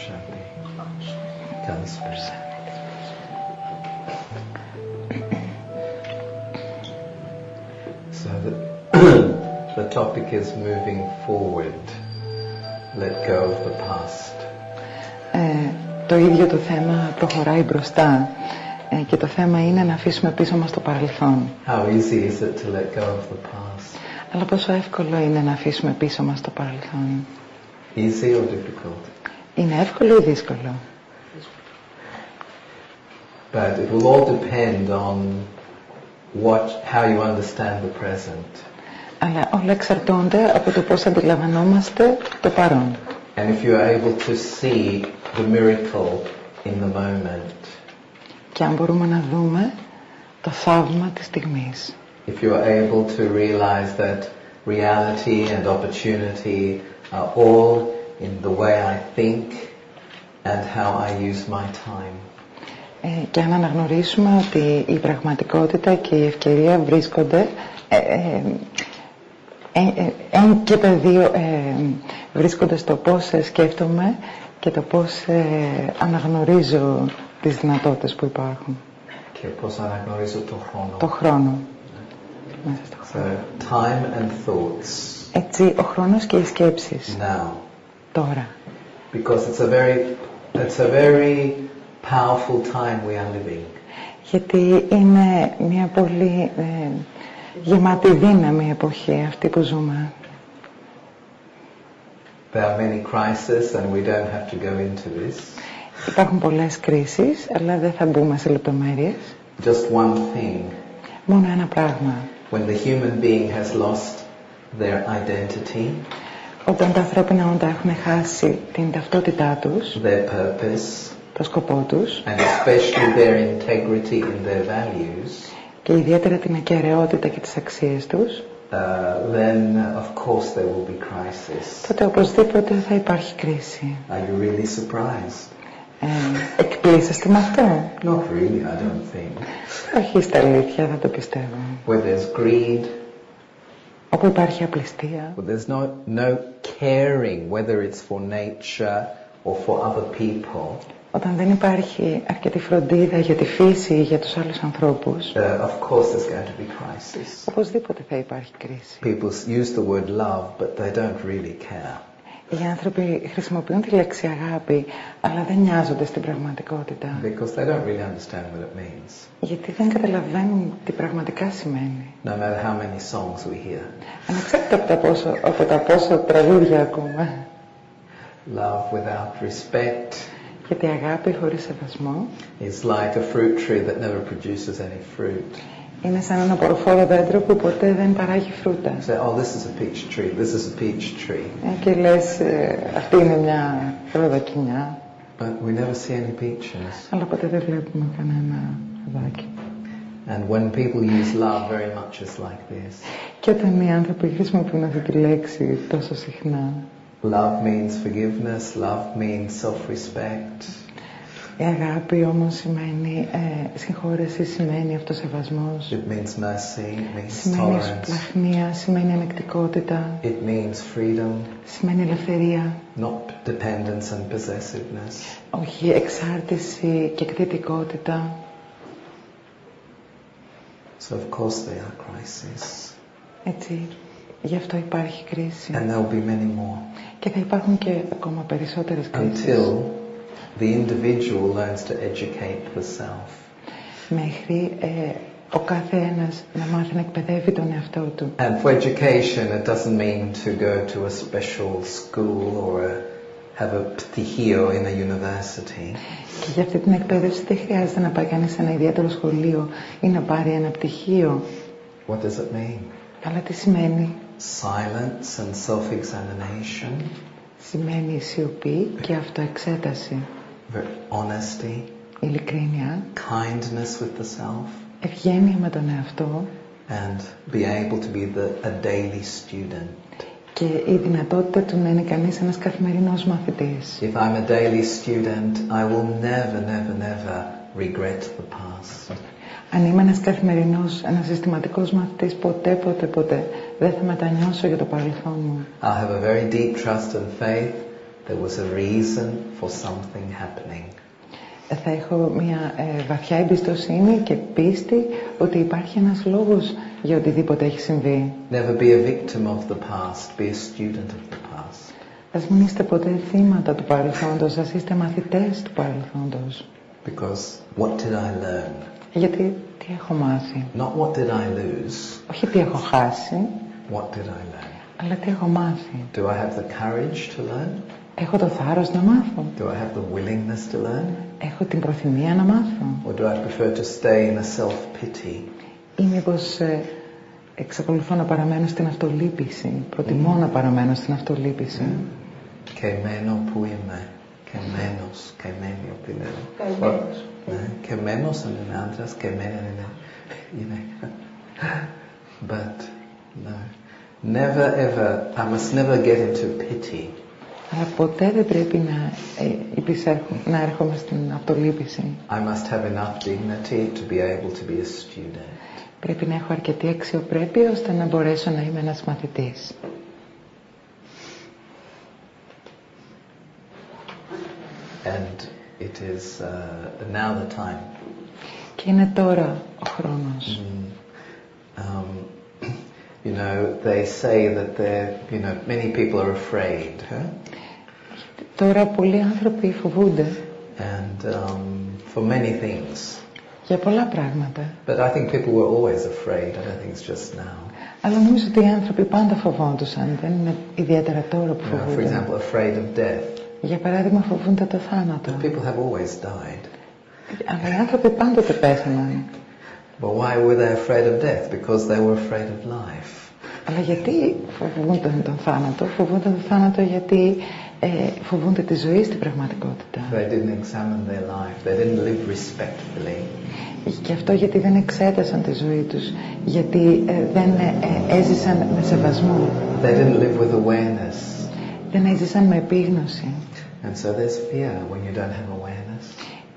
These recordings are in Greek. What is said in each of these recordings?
Shanti. Kalspursa. So the topic is moving forward. Let go of the past. Το ίδιο το θέμα προχωράει μπροστά και το θέμα είναι να αφήσουμε πίσω μας το παρελθόν. How easy is it to let go of the past? Αλλά πόσο εύκολο είναι να αφήσουμε πίσω μας το παρελθόν. Easy or difficult? Είναι εύκολο ή δύσκολο? But it will all depend on how you understand the present. Αλλά όλα εξαρτώνται από το πώς αντιλαμβανόμαστε το παρόν. And if you are able to see the miracle in the moment. Και αν μπορούμε να δούμε το θαύμα της στιγμής. If you are able to realize that reality and opportunity are all in the way I think and how I use my time. Και αν αναγνωρίσουμε ότι η πραγματικότητα και η ευκαιρία βρίσκονται και τα δύο βρίσκονται στο πώς σκέφτομαι και το πώς αναγνωρίζω τις δυνατότητες που υπάρχουν. Και πώς αναγνωρίζω το χρόνο. Το χρόνο. Μέσα στο χρόνο. So, time and thoughts. Έτσι, ο χρόνος και οι σκέψεις. Now. Τώρα. Because it's a very powerful time we are living. Γιατί είναι μια πολύ γεμάτη δύναμη εποχή αυτή που ζούμε. There are many crises and we don't have to go into this. Υπάρχουν πολλές κρίσεις, αλλά δεν θα μπούμε σε λεπτομέρειες. Just one thing. Μόνο ένα πράγμα. When the human being has lost their identity, όταν τα ανθρώπινα όντα έχουν χάσει την ταυτότητά τους, their purpose, το σκοπό τους, and especially their integrity in their values, και ιδιαίτερα την ακεραιότητα και τις αξίες τους, then of course there will be crisis. τότε οπωσδήποτε θα υπάρχει κρίση. Are you really surprised? Εκπλήσεστε με αυτό? Not really, I don't think. Όχι, στα αλήθεια, δεν το πιστεύω. Where there's greed, όπου υπάρχει απληστία, where there's no caring whether it's for nature or for other people, όταν δεν υπάρχει αρκετή φροντίδα για τη φύση ή για τους άλλους ανθρώπους, of course there's going to be crisis. οπωσδήποτε θα υπάρχει κρίση. People use the word love, but they don't really care. Οι άνθρωποι χρησιμοποιούν τη λέξη αγάπη, αλλά δεν νοιάζονται στην πραγματικότητα. Because they don't really understand what it means. Γιατί δεν καταλαβαίνουν τι πραγματικά σημαίνει. No matter how many songs we hear. Ανεξάρτητα από τα πόσο τραγούδια ακούμε. Love without respect. Γιατί αγάπη χωρίς σεβασμό is like a fruit tree that never produces any fruit. Είναι σαν ένα ποροφόρο δέντρο που ποτέ δεν παράγει φρούτα. Say, oh, this is a peach tree. This is a peach tree. Και λες, αυτή είναι μια ροδακινιά. But we never see any peaches. Αλλά ποτέ δεν βλέπουμε κανένα ροδάκι. And when people use love, very much is like this. Και όταν οι άνθρωποι χρησιμοποιούν αυτή τη λέξη τόσο συχνά. Love means forgiveness. Love means self-respect. Η αγάπη όμως σημαίνει συγχώρεση, σημαίνει αυτοσεβασμός. It means mercy. It means σημαίνει tolerance. σπλαχνία, σημαίνει ανεκτικότητα. It means freedom. Σημαίνει ελευθερία. Not dependence and possessiveness. Όχι εξάρτηση και κτητικότητα. So of course there are crises. Έτσι, γι' αυτό υπάρχει κρίση. And there will be many more. Και θα υπάρχουν και ακόμα περισσότερες κρίσεις. Until the individual learns to educate the self. Μέχρι ο κάθε ένας να μάθει να εκπαιδεύει τον εαυτό του. And for education, it doesn't mean to go to a special school or have a ptυχίο in a university. Και για αυτή την εκπαίδευση δεν χρειάζεται να πάει κανείς σε ένα ιδιαίτερο σχολείο ή να πάρει ένα πτυχίο. What does it mean? Αλλά τι σημαίνει? Silence and self-examination. Σημαίνει σιωπή και αυτοεξέταση. Honesty. Ειλικρίνεια. Kindness with the self. Ευγένεια με τον εαυτό. And be able to be a daily student. Και η δυνατότητα του να είναι κανείς ένας καθημερινός μαθητής. If I'm a daily student, I will never regret the past. Αν είμαι ένας καθημερινός, ένας συστηματικός μαθητής, ποτέ δεν θα μετανιώσω για το παρελθόν μου. I'll have a very deep trust and faith there was a reason for something happening. Θα έχω μια βαθιά εμπιστοσύνη και πίστη ότι υπάρχει ένας λόγος για οτιδήποτε έχει συμβεί. Never be a victim of the past, be a student of the past. Ας μην είστε ποτέ θύματα του παρελθόντος, ας είστε μαθητές του παρελθόντος. Because what did I learn? Γιατί τι έχω μάθει? Not what did I lose. Όχι τι έχω χάσει, What did I learn? αλλά τι έχω μάθει. Do I have the courage to learn? Έχω το θάρρος να μάθω. Do I have the willingness to learn? Έχω την προθυμία να μάθω. Or do I prefer to stay in a self-pity? Ή μήπως εξακολουθώ να παραμένω στην αυτολύπηση. Προτιμώ να παραμένω στην αυτολύπηση. Καημένο που είμαι. Καημένος. Καημένη που είναι. Καημένος αν είναι άντρας, καημένη αν είναι γυναίκα. But no. Never ever, I must never get into pity. Αλλά ποτέ δεν πρέπει να έρχομαι στην αυτολύπηση. I must have enough dignity to be able to be a student. Πρέπει να έχω αρκετή αξιοπρέπεια ώστε να μπορέσω να είμαι ένας μαθητής. And it is now the time. Και είναι τώρα ο χρόνος. You know, they say that many people are afraid. Τώρα πολλοί άνθρωποι φοβούνται. And for many things. Για πολλά πράγματα. But I think people were always afraid. I don't think it's just now. Αλλά νομίζω ότι οι άνθρωποι πάντα φοβόντουσαν. Δεν είναι ιδιαίτερα τώρα που φοβούνται. For example, afraid of death. Για παράδειγμα φοβούνται το θάνατο. But people have always died. Αλλά οι άνθρωποι πάντοτε πέθαναν. But why were they afraid of death? Because they were afraid of life. Αλλά γιατί φοβούνταν τον θάνατο? Φοβούνταν τον θάνατο γιατί φοβούνται τη ζωή στην πραγματικότητα. They didn't examine their life. They didn't live respectfully. Και αυτό γιατί δεν εξέτασαν τη ζωή τους, γιατί δεν έζησαν με σεβασμό. They didn't live with awareness. Δεν έζησαν με επίγνωση. And so there's fear when you don't have awareness.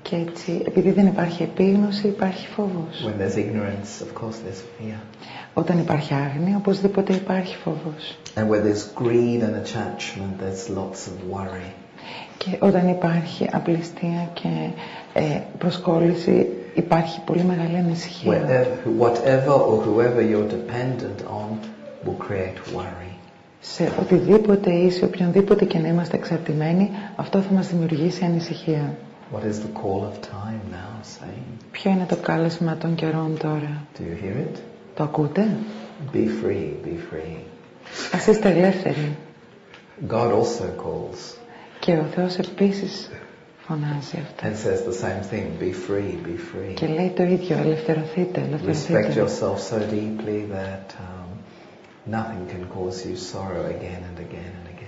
Και έτσι, επειδή δεν υπάρχει επίγνωση, υπάρχει φόβος. When there's ignorance, of course there's fear. Όταν υπάρχει άγνοια, οπωσδήποτε υπάρχει φόβος. And where there's greed and attachment, there's lots of worry. Και όταν υπάρχει απληστία και προσκόλληση, υπάρχει πολύ μεγάλη ανησυχία. Whatever or whoever you're dependent on will create worry. Σε οτιδήποτε ή σε οποιονδήποτε και να είμαστε εξαρτημένοι, αυτό θα μας δημιουργήσει ανησυχία. What is the call of time now saying? Ποιο είναι το κάλεσμα των καιρών τώρα? Do you hear it? Το ακούτε? Be free, be free. Ας είστε ελεύθεροι. God also calls. Και ο Θεός επίσης φωνάζει αυτό. And says the same thing, be free, be free. Και λέει το ίδιο, ελευθερωθείτε, ελευθερωθείτε. Respect yourself so deeply that nothing can cause you sorrow again and again and again.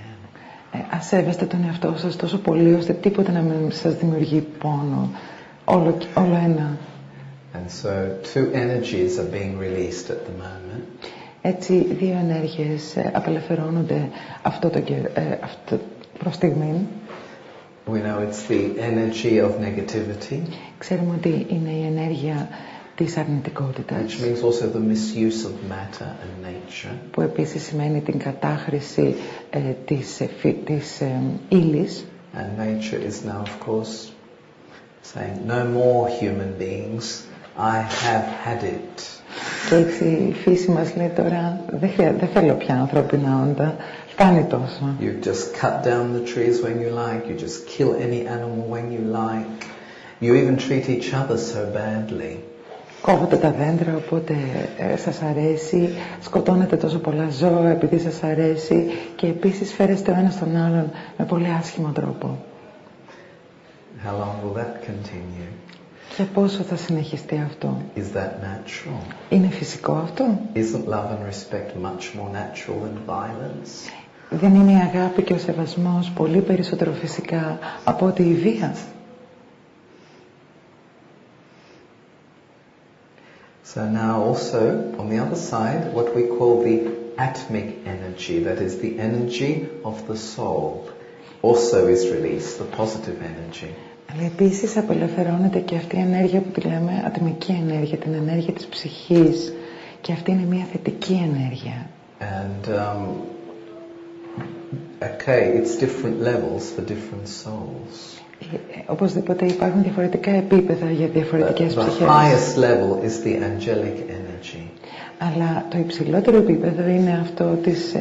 Ας σέβεστε τον εαυτό σας τόσο πολύ ώστε τίποτα να μην σας δημιουργεί πόνο. Όλο ένα. And so two energies are being released at the moment. Έτσι δύο ενέργειες απελευθερώνονται αυτό προς στιγμήν. We know it's the energy of negativity. Ξέρουμε ότι είναι η ενέργεια της αρνητικότητας. Which means also the misuse of matter and nature. Που επίσης σημαίνει την κατάχρηση της ύλης. And nature is now, of course, saying, no more human beings. I have had it. Και έτσι η φύση μας λέει τώρα, δεν θέλω πια ανθρώπινα όντα, φτάνει τόσο. You just cut down the trees when you like, you just kill any animal when you like, you even treat each other so badly. Κόβετε τα δέντρα όποτε σας αρέσει, σκοτώνετε τόσο πολλά ζώα επειδή σας αρέσει και επίσης φέρεστε ο ένας τον άλλον με πολύ άσχημο τρόπο. How long will that continue? Και πόσο θα συνεχιστεί αυτό? Is that natural? Είναι φυσικό αυτό? Isn't love and respect much more natural than violence? Δεν είναι η αγάπη και ο σεβασμός πολύ περισσότερο φυσικά από ότι η βία? So now also, on the other side, what we call the atmic energy, that is the energy of the soul, also is released, the positive energy. Αλλά επίσης απελευθερώνεται και αυτή η ενέργεια που τη λέμε ατμική ενέργεια, την ενέργεια της ψυχής. Και αυτή είναι μια θετική ενέργεια. And Okay, it's different levels for different souls. Οπωσδήποτε υπάρχουν διαφορετικά επίπεδα για διαφορετικές ψυχές. The highest level is the angelic energy. Αλλά το υψηλότερο επίπεδο είναι αυτό της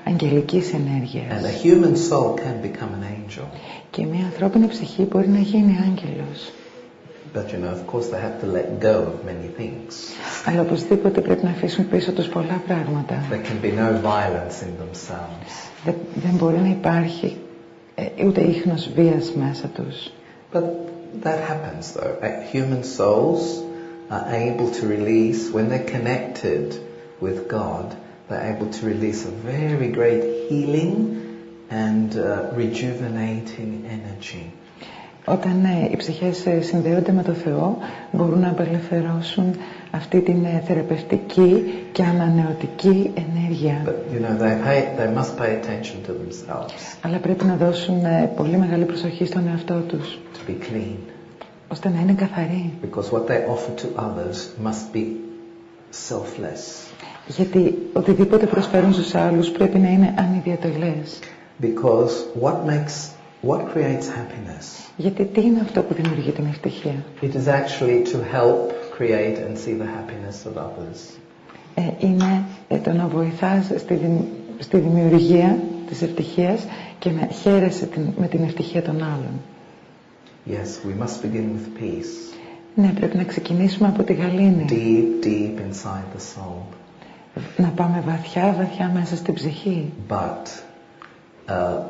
αγγελικής ενέργειας. And a human soul can become an angel. Και μια ανθρώπινη ψυχή μπορεί να γίνει άγγελος. But you know, of course, they have to let go of many things. Αλλά οπωσδήποτε πρέπει να αφήσουν πίσω τους πολλά πράγματα. There can be no violence in themselves. Δεν μπορεί να υπάρχει ούτε ίχνος βίας μέσα τους. But that happens though. Human souls are able to release, when they're connected with God, they're able to release a very great healing and rejuvenating energy. Όταν οι ψυχές συνδέονται με το Θεό, μπορούν να απελευθερώσουν αυτή την θεραπευτική και ανανεωτική ενέργεια. But, you know, they must pay attention to themselves. Αλλά πρέπει να δώσουν πολύ μεγάλη προσοχή στον εαυτό τους. To be clean. Ώστε να είναι καθαροί. Because what they offer to others must be selfless. Γιατί οτιδήποτε προσφέρουν στους άλλους πρέπει να είναι ανιδιατελές. Because what creates happiness? Γιατί τι είναι αυτό που δημιουργεί την ευτυχία? It is actually to help create and see the happiness of others. Είναι το να βοηθάς στη δημιουργία της ευτυχίας και να χαίρεσαι με την ευτυχία των άλλων. Yes, we must begin with peace. Ναι, πρέπει να ξεκινήσουμε από τη γαλήνη. Deep, deep inside the soul. Να πάμε βαθιά, βαθιά μέσα στην ψυχή. But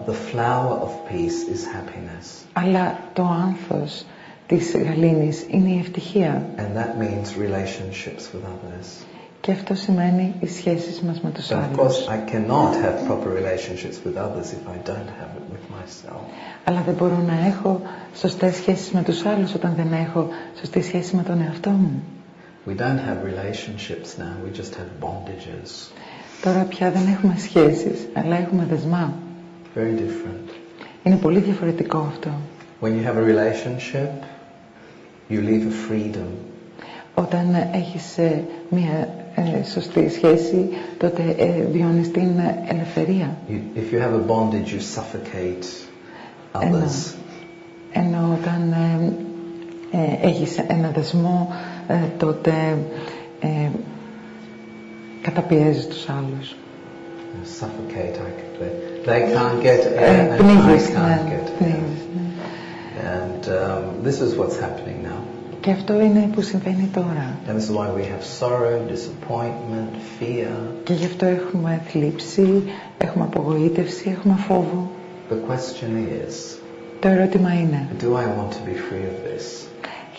the flower of peace is happiness. Αλλά το άνθος της γαλήνης είναι η ευτυχία. And that means relationships with others. Και αυτό σημαίνει οι σχέσεις μας με τους άλλους. Of course, I cannot have proper relationships with others if I don't have it with myself. Αλλά δεν μπορώ να έχω σωστές σχέσεις με τους άλλους όταν δεν έχω σωστή σχέση με τον εαυτό μου. We don't have relationships now, we just have bondages. Τώρα πια δεν έχουμε σχέσεις, αλλά έχουμε δεσμά. Very different. Είναι πολύ διαφορετικό αυτό. When you have a relationship, you leave a freedom. Όταν έχεις μια σωστή σχέση, τότε βιώνεις την ελευθερία. If you have a bondage, you suffocate others. Ενώ όταν έχεις ένα δεσμό, τότε καταπιέζεις τους άλλους. Suffocate, they can't get air and I can't get air. And this is what's happening now. Και αυτό είναι που συμβαίνει τώρα. And this is why we have sorrow, disappointment, fear. Και γι' αυτό έχουμε θλίψη, έχουμε απογοήτευση, έχουμε φόβο. The question is, το ερώτημα είναι, do I want to be free of this?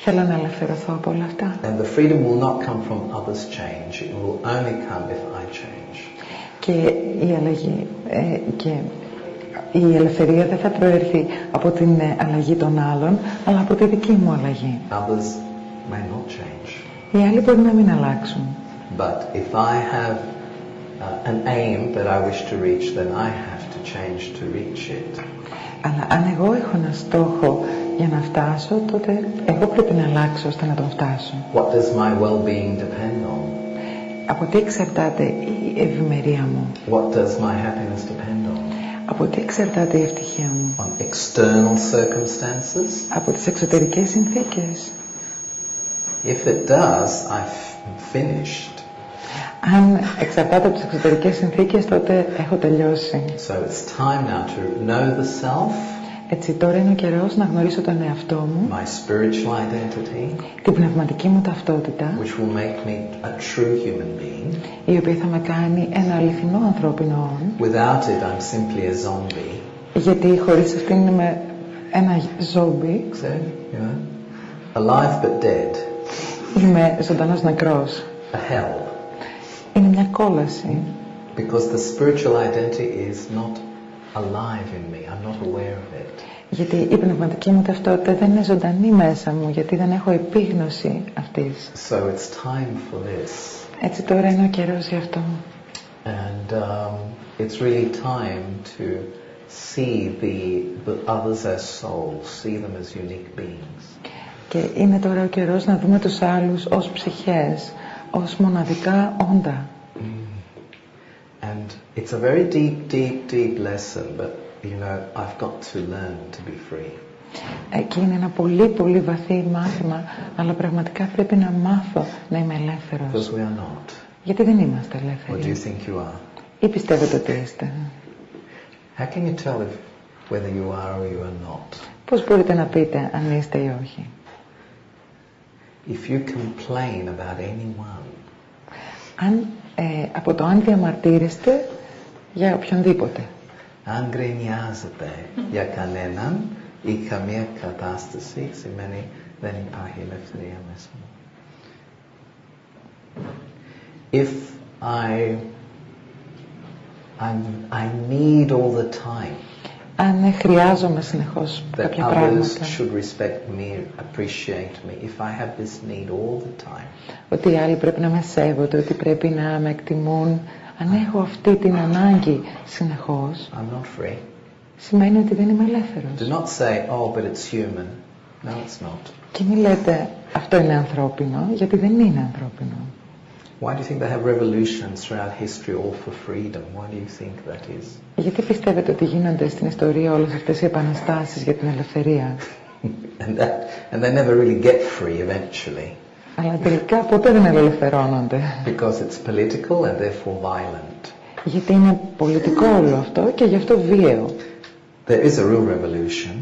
Θέλω να ελευθερωθώ από όλα αυτά. And the freedom will not come from others' change. It will only come if I change. Και η αλλαγή και η ελευθερία δεν θα προέρθει από την αλλαγή των άλλων, αλλά από τη δική μου αλλαγή. Others may not change. Οι άλλοι μπορεί να μην αλλάξουν. But if I have an aim that I wish to reach, then I have to change to reach it. Αλλά αν εγώ έχω ένα στόχο για να φτάσω, τότε εγώ πρέπει να αλλάξω ώστε να τον φτάσω. What does my well-being depend on? Από τι εξαρτάται η ευημερία μου? What does my happiness depend on? Από τι εξαρτάται η ευτυχία μου? On external circumstances? Από τις εξωτερικές συνθήκες. If it does, I've finished. Αν εξαρτάται από τις εξωτερικές συνθήκες, τότε έχω τελειώσει. So it's time now to know the self. Έτσι τώρα είναι ο καιρός να γνωρίσω τον εαυτό μου, my spiritual identity, την πνευματική μου ταυτότητα, which will make me a true human being. Η οποία θα με κάνει ένα αληθινό ανθρώπινο όν. Without it, I'm simply a zombie. Γιατί χωρίς αυτήν είμαι ένα ζόμπι. So, you know, alive but dead. Είμαι ζωντανός νεκρός. A hell. Είναι μια κόλαση. Because the spiritual identity is not alive in me. I'm not aware of it. Γιατί η πνευματική μου ταυτότητα δεν είναι ζωντανή μέσα μου, γιατί δεν έχω επίγνωση αυτής. So it's time for this. Έτσι τώρα είναι ο καιρός γι' αυτό. And it's really time to see the others as souls, see them as unique beings. Και είναι τώρα ο καιρός να δούμε τους άλλους ως ψυχές, ως μοναδικά όντα. And It's a very deep lesson, but you know, I've got to learn to be free. Και είναι ένα πολύ βαθύ μάθημα, αλλά πραγματικά πρέπει να μάθω να είμαι ελεύθερος. Because we are not. Γιατί δεν είμαστε ελεύθεροι. What do you think you are? Ή πιστεύετε ότι είστε? How can you tell whether you are or you are not? Πώς μπορείτε να πείτε αν είστε ή όχι? If you complain about anyone, αν, από το αν διαμαρτύρεστε για οποιονδήποτε, αν γκρινιάζετε για κανέναν ή καμία κατάσταση, σημαίνει δεν υπάρχει ελευθερία μέσα μου. If I need all the time αν χρειάζομαι συνεχώς κάποια πράγματα, should respect me, appreciate me, if I have this need all the time, ότι οι άλλοι πρέπει να με σέβονται, ότι πρέπει να με εκτιμούν, αν έχω αυτή την ανάγκη συνεχώς, I'm not free. σημαίνει ότι δεν είμαι ελεύθερος. Do not say, oh, but it's human. No, it's not. Και μην λέτε αυτό είναι ανθρώπινο, γιατί δεν είναι ανθρώπινο. Why do you think they have revolutions throughout history all for freedom? Why do you think that is? Γιατί πιστεύετε ότι γίνονται στην ιστορία όλες αυτές οι επαναστάσεις για την ελευθερία? and they never really get free eventually. Αλλά τελικά ποτέ δεν ελευθερώνονται. Because it's political and therefore violent. Γιατί είναι πολιτικό όλο αυτό και γι' αυτό βίαιο. There is a real revolution.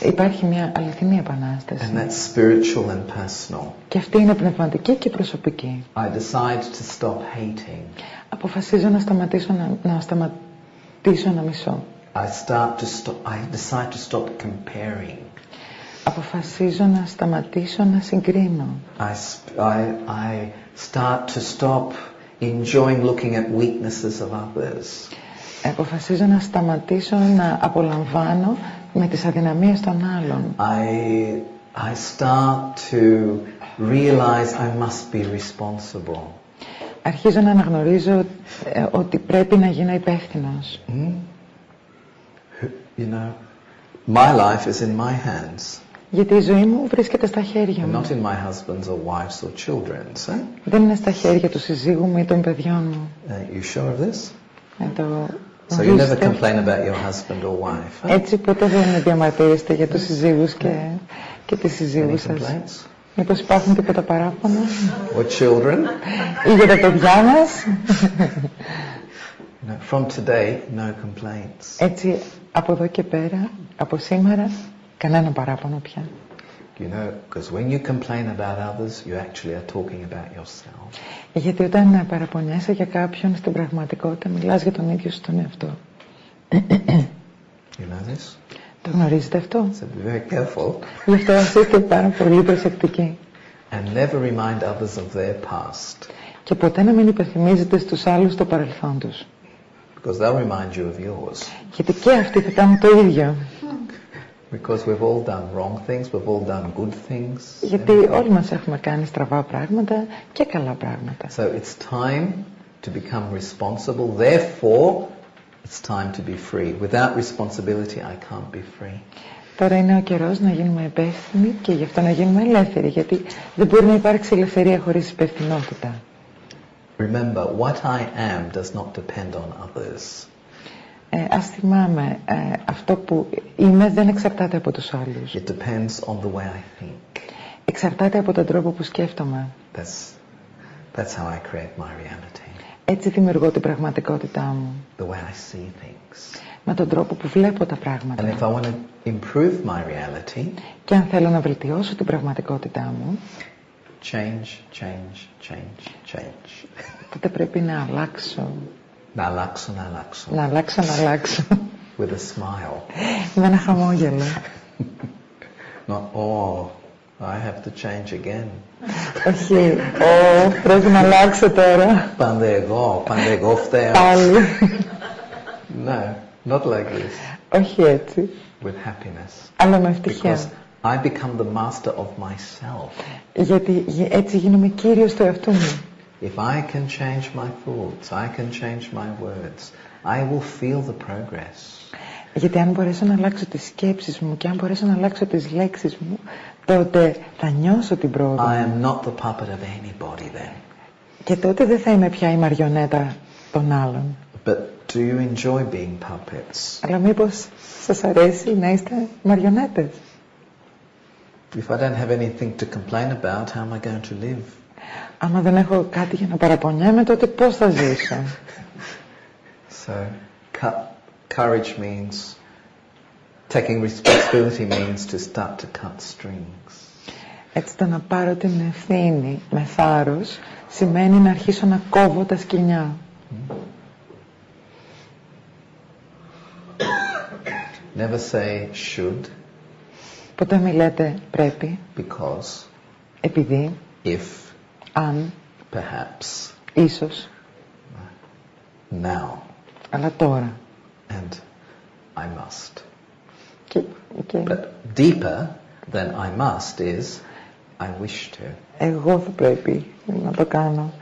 Υπάρχει μια αληθινή επανάσταση. And that's spiritual and personal. Και αυτή είναι πνευματική και προσωπική. I decide to stop hating. Αποφασίζω να σταματήσω να μισώ. I decide to stop comparing. Αποφασίζω να σταματήσω να συγκρίνω. I start to stop enjoying looking at weaknesses of others. Αποφασίζω να σταματήσω να απολαμβάνω με τις αδυναμίες των άλλων. I start to realize I must be responsible. Αρχίζω να αναγνωρίζω ότι πρέπει να γίνω υπεύθυνος. You know, my life is in my hands. Γιατί η ζωή μου βρίσκεται στα χέρια μου. Not in my husband's or wife's or children's. Δεν είναι στα χέρια του συζύγου μου ή των παιδιών μου. You sure of this? So you never complain about your husband or wife? Έτσι ποτέ δεν διαμαρτύρεστε για τους συζύγους και τις συζύγους σας. Μήπως υπάρχουν τίποτα παράπονα? Or children? Ή για τα παιδιά μας? No, from today, no complaints. Έτσι, από εδώ και πέρα, από σήμερα, κανένα παράπονο πια. You know, because when you complain about others, you actually are talking about yourself. Γιατί όταν παραπονιέσαι για κάποιον, στην πραγματικότητα μιλάς για τον ίδιο στον εαυτό. You know this? Το γνωρίζετε αυτό? So be very careful. Γι' αυτό είστε πάρα πολύ προσεκτικοί. And never remind others of their past. Και ποτέ να μην υπενθυμίζετε στους άλλους το παρελθόν τους. Because they'll remind you of yours. Γιατί και αυτοί θα κάνουν το ίδιο. Because we've all done wrong things, we've all done good things. Γιατί όλοι μας έχουμε κάνει στραβά πράγματα και καλά πράγματα. So it's time to become responsible. Therefore, it's time to be free. Without responsibility, I can't be free. Τώρα είναι ο καιρός να γίνουμε υπεύθυνοι και γι' αυτό να γίνουμε ελεύθεροι. Γιατί δεν μπορεί να υπάρξει ελευθερία χωρίς υπευθυνότητα. Remember, what I am does not depend on others. Ας θυμάμαι, αυτό που είμαι δεν εξαρτάται από τους άλλους. It depends on the way I think. Εξαρτάται από τον τρόπο που σκέφτομαι. That's how I create my reality. Έτσι δημιουργώ την πραγματικότητά μου. The way I see things. Με τον τρόπο που βλέπω τα πράγματα. And if I want to improve my reality, και αν θέλω να βελτιώσω την πραγματικότητά μου, change. τότε πρέπει να αλλάξω. Να αλλάξω. With a smile. Με ένα χαμόγελο. Not, oh, I have to change again. Όχι, πρέπει να αλλάξω τώρα. Πάντα εγώ φταίω. Πάλι. No, not like this. Όχι έτσι. With happiness. Αλλά με ευτυχία. Because I become the master of myself. Γιατί έτσι γίνομαι κύριος του εαυτού μου. If I can change my thoughts, I can change my words, I will feel the progress. Γιατί αν μπορέσω να αλλάξω τις σκέψεις μου και αν μπορέσω να αλλάξω τις λέξεις μου, τότε θα νιώσω την πρόοδο. I am not the puppet of anybody then. Και τότε δεν θα είμαι πια η μαριονέτα των άλλων. But do you enjoy being puppets? Αλλά μήπως σας αρέσει να είστε μαριονέτες? If I don't have anything to complain about, how am I going to live? Άμα δεν έχω κάτι για να παραπονιέμαι, τότε πώς θα ζήσω? So, courage means, taking responsibility means to start to cut strings. Έτσι το να πάρω την ευθύνη με θάρρος σημαίνει να αρχίσω να κόβω τα σκοινιά. Never say should. Ποτέ μη λέτε πρέπει. Because. Επειδή. If. Αν. Perhaps. Ίσως. Now. Αλλά τώρα. And I must. But deeper than I must is I wish to. Εγώ θα πρέπει να το κάνω.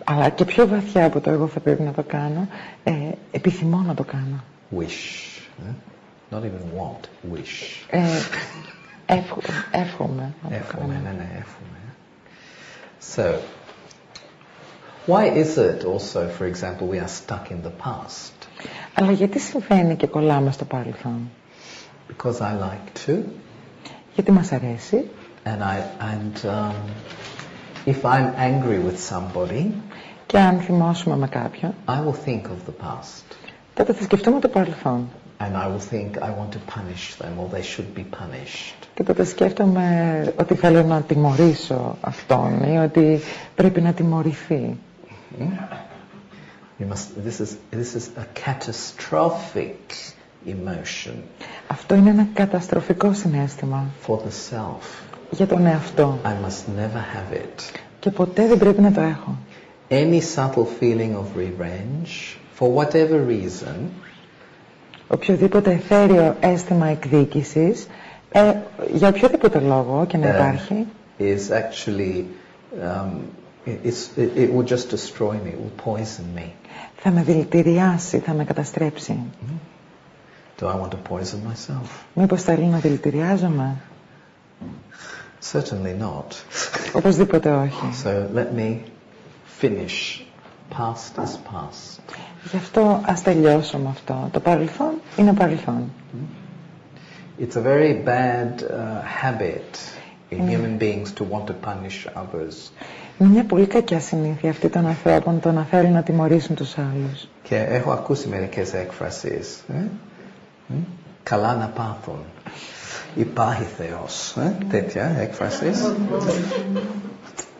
Αλλά και πιο βαθιά από το εγώ θα πρέπει να το κάνω, επιθυμώ να το κάνω. Wish. Not even want. Wish. Εύχομαι. So, why is it also, for example, we are stuck in the past? Αλλά γιατί συμβαίνει και κολλάμε στο παρελθόν? Because I like to. Γιατί μας αρέσει. And if I'm angry with somebody, και αν θυμώσουμε με κάποιον, I will think of the past. Τότε θα σκεφτούμε το παρελθόν. And I will think I want to punish them or they should be punished. Και τότε σκέφτομαι ότι θέλω να τιμωρήσω αυτόν ή ότι πρέπει να τιμωρηθεί. This is a catastrophic emotion. Αυτό είναι ένα καταστροφικό συναίσθημα. For the self. Για τον εαυτό. I must never have it. Και ποτέ δεν πρέπει να το έχω. Any subtle feeling of revenge, for whatever reason, οποιοδήποτε εθέριο αίσθημα εκδίκησης, για οποιοδήποτε λόγο και να υπάρχει, is actually, it will just destroy me, it will poison me. Θα με δηλητηριάσει, θα με καταστρέψει. Do I want to poison myself? Μήπως θέλω να δηλητηριάζομαι? Certainly not. Οπωσδήποτε όχι. So let me finish. Past is past. Γι' αυτό ας τελειώσω με αυτό. Το παρελθόν είναι παρελθόν. It's a very bad habit in human beings to want to punish others. Είναι μια πολύ κακιά συνήθεια αυτή των ανθρώπων, το να θέλουν να τιμωρήσουν τους άλλους. Και έχω ακούσει μερικές έκφρασεις. Καλά να πάθουν. Υπάρχει Θεός. Τέτοια έκφρασεις.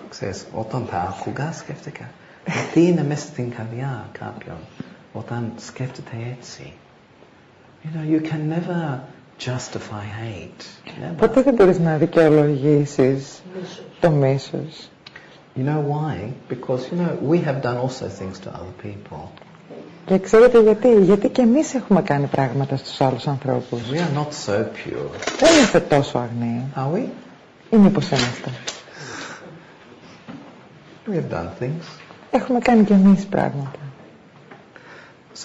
Ξέρεις, όταν τα άκουγα σκέφτηκα. Τι είναι μέσα στην καρδιά κάποιον όταν σκέφτεται έτσι? You can never justify hate. Never. Ποτέ δεν μπορείς να δικαιολογήσεις το μίσος. You know why? Because we have done also things to other people. Και ξέρετε γιατί? Γιατί και εμείς έχουμε κάνει πράγματα στους άλλους ανθρώπους. We are not so pure. Δεν είμαστε τόσο αγνοί. Are we? Ή μήπως είμαστε? We have done things. Έχουμε κάνει και εμείς πράγματα.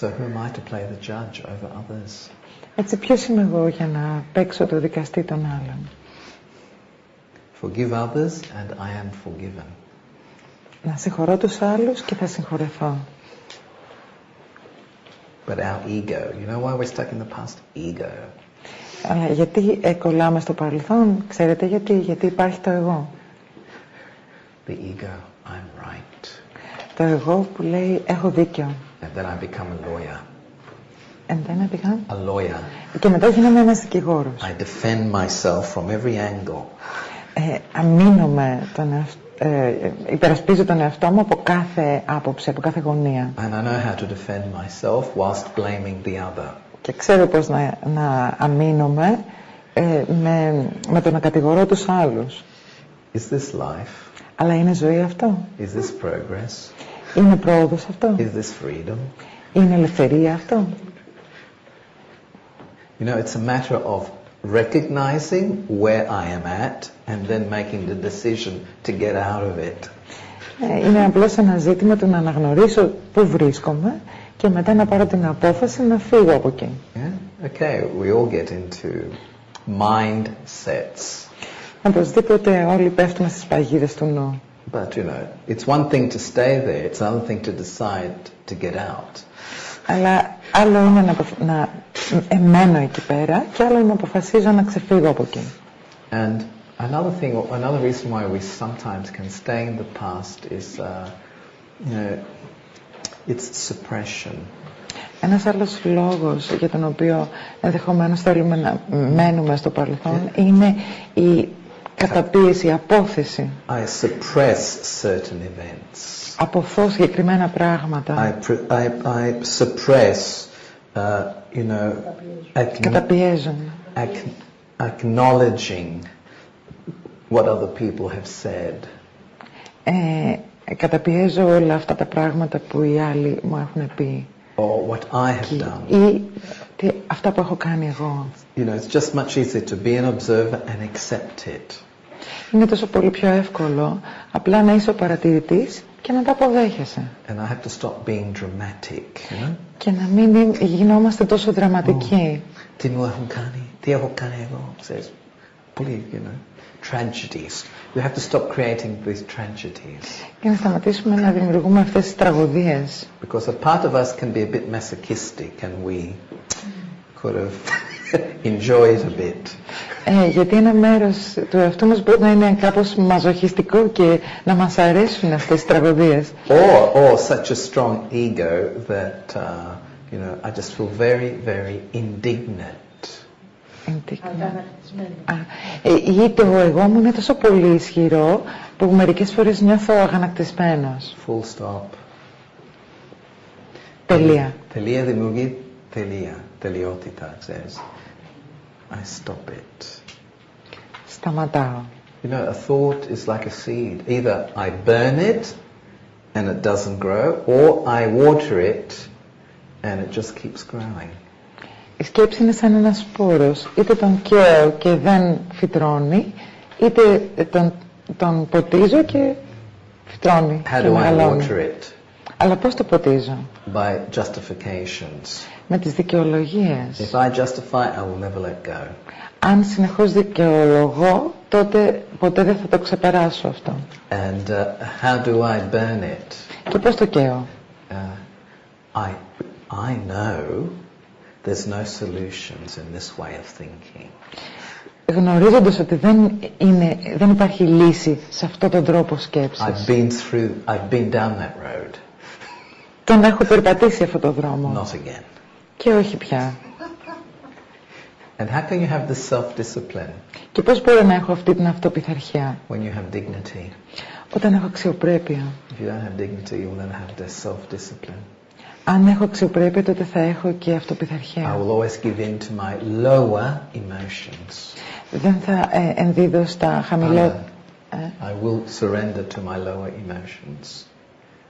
So who am I to play the judge over others? Έτσι ποιος είμαι εγώ για να παίξω το δικαστή των άλλων? Forgive others and I am forgiven. Να συγχωρώ τους άλλους και θα συγχωρεθώ. But our ego, you know why we're stuck in the past? Ego. Αλλά γιατί κολλάμε στο παρελθόν? Ξέρετε γιατί? Γιατί υπάρχει το εγώ. The ego, I'm right. Το εγώ που λέει έχω δίκιο. And then I become a lawyer. And then I become? A lawyer. Και μετά γίνομαι ένας δικηγόρος. I defend myself from every angle. Αμήνομαι υπερασπίζω τον εαυτό μου από κάθε άποψη, από κάθε γωνία. And I know how to defend myself whilst blaming the other. Και ξέρω πώς να αμήνομαι με το να κατηγορώ τους άλλους. Is this life? Αλλά είναι ζωή αυτό? Is this progress? Είναι πρόοδος αυτό? Is this freedom? Είναι ελευθερία αυτό? It's a matter of recognizing where I am at and then making the decision to get out of it. Είναι απλώς ένα ζήτημα του να αναγνωρίσω πού βρίσκομαι και μετά να πάρω την απόφαση να φύγω από εκεί. Yeah? Okay, we all get into mindsets. Οπωσδήποτε όλοι πέφτουμε στις παγίδες του νου. But you know, it's one thing to stay there, it's another thing to decide to get out. Αλλά άλλο είναι να εμένω εκεί πέρα και άλλο είναι να αποφασίζω να ξεφύγω από εκεί. And another reason why we sometimes can stay in the past is, you know, it's suppression. Ένας άλλος λόγος για τον οποίο ενδεχομένως θέλουμε να μένουμε στο παρελθόν είναι η καταπίεση, η απόθεση. I suppress certain events. Αποφθώ συγκεκριμένα πράγματα. I suppress, you know, Καταπιέζω. acknowledging what other people have said. Καταπιέζω όλα αυτά τα πράγματα που οι άλλοι μου έχουν πει. Or what I have done. Ή αυτά που έχω κάνει εγώ. You know, it's just much easier to be an observer and accept it. Είναι τόσο πολύ πιο εύκολο απλά να είσαι ο παρατηρητής και να τα αποδέχεσαι. And I have to stop being dramatic, you know? Και να μην γινόμαστε τόσο δραματικοί. Τι μου έχουν κάνει, τι έχω κάνει εγώ, ξέρεις. Πολύ, you know, tragedies. You have to stop creating these tragedies. Και να σταματήσουμε να δημιουργούμε αυτές τις τραγωδίες. Because a part of us can be a bit masochistic and we could have enjoy it a bit. Γιατί ένα μέρος του εαυτού μας μπορεί να είναι κάπως μαζοχιστικό και να μας αρέσουν αυτές τις τραγωδίες. Or such a strong ego that, you know, I just feel very, very indignant. Ή το εγώ μου είναι τόσο πολύ ισχυρό που μερικές φορές νιώθω αγανακτισμένος. Full stop. Τελεία. Τελεία δημιουργεί τελεία. Τελειότητα, ξέρεις. I stop it. Σταματάω. You know, a thought is like a seed. Either I burn it and it doesn't grow, or I water it and it just keeps growing. Η σκέψη είναι σαν ένας σπόρος. Είτε τον καίω και δεν φυτρώνει, είτε τον ποτίζω και φυτρώνει και μεγαλώνει. How do I water it? Αλλά πώς το ποτίζω? By justifications. Με τις δικαιολογίες. If I justify, I will never let go. Αν συνεχώς δικαιολογώ, τότε ποτέ δεν θα το ξεπεράσω αυτό. And how do I burn it? Και πώς το καίω? I know there's no solutions in this way of thinking. Γνωρίζοντας ότι δεν υπάρχει λύση σε αυτόν τον τρόπο σκέψης. I've been down that road. Τον έχω περπατήσει αυτόν τον δρόμο. Not again. Και όχι πια. And how can you have this self-discipline? Και πώς μπορώ να έχω αυτή την αυτοπειθαρχία? When you have dignity. Όταν έχω αξιοπρέπεια. If you don't have dignity, you'll never have this self-discipline. Αν έχω αξιοπρέπεια, τότε θα έχω και αυτοπειθαρχία. I will always give in to my lower emotions. Δεν θα ενδίδω στα χαμηλότερα. I will surrender to my lower emotions.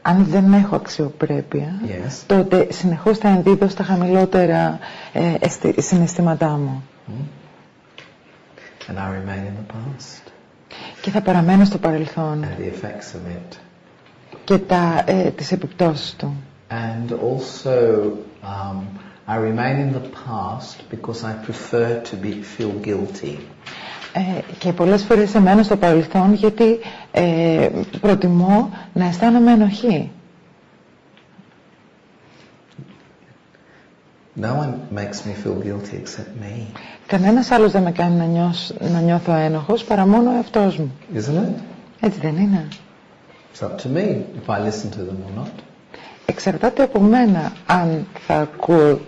Αν δεν έχω αξιοπρέπεια, τότε συνεχώς θα ενδίδω στα χαμηλότερα συναισθήματά μου. And I remain in the past. Και θα παραμένω στο παρελθόν. And the effects of it. Και τις επιπτώσεις του. And also, I remain in the past because I prefer to feel guilty. Και πολλές φορές εμένω στο παρελθόν γιατί προτιμώ να αισθάνομαι ενοχή. No one makes me feel guilty except me. Κανένας άλλος δεν με κάνει να νιώθω ένοχος παρά μόνο ο εαυτός μου. Isn't it? Έτσι δεν είναι? It's up to me if I listen to them or not. Εξαρτάται από μένα αν θα ακούω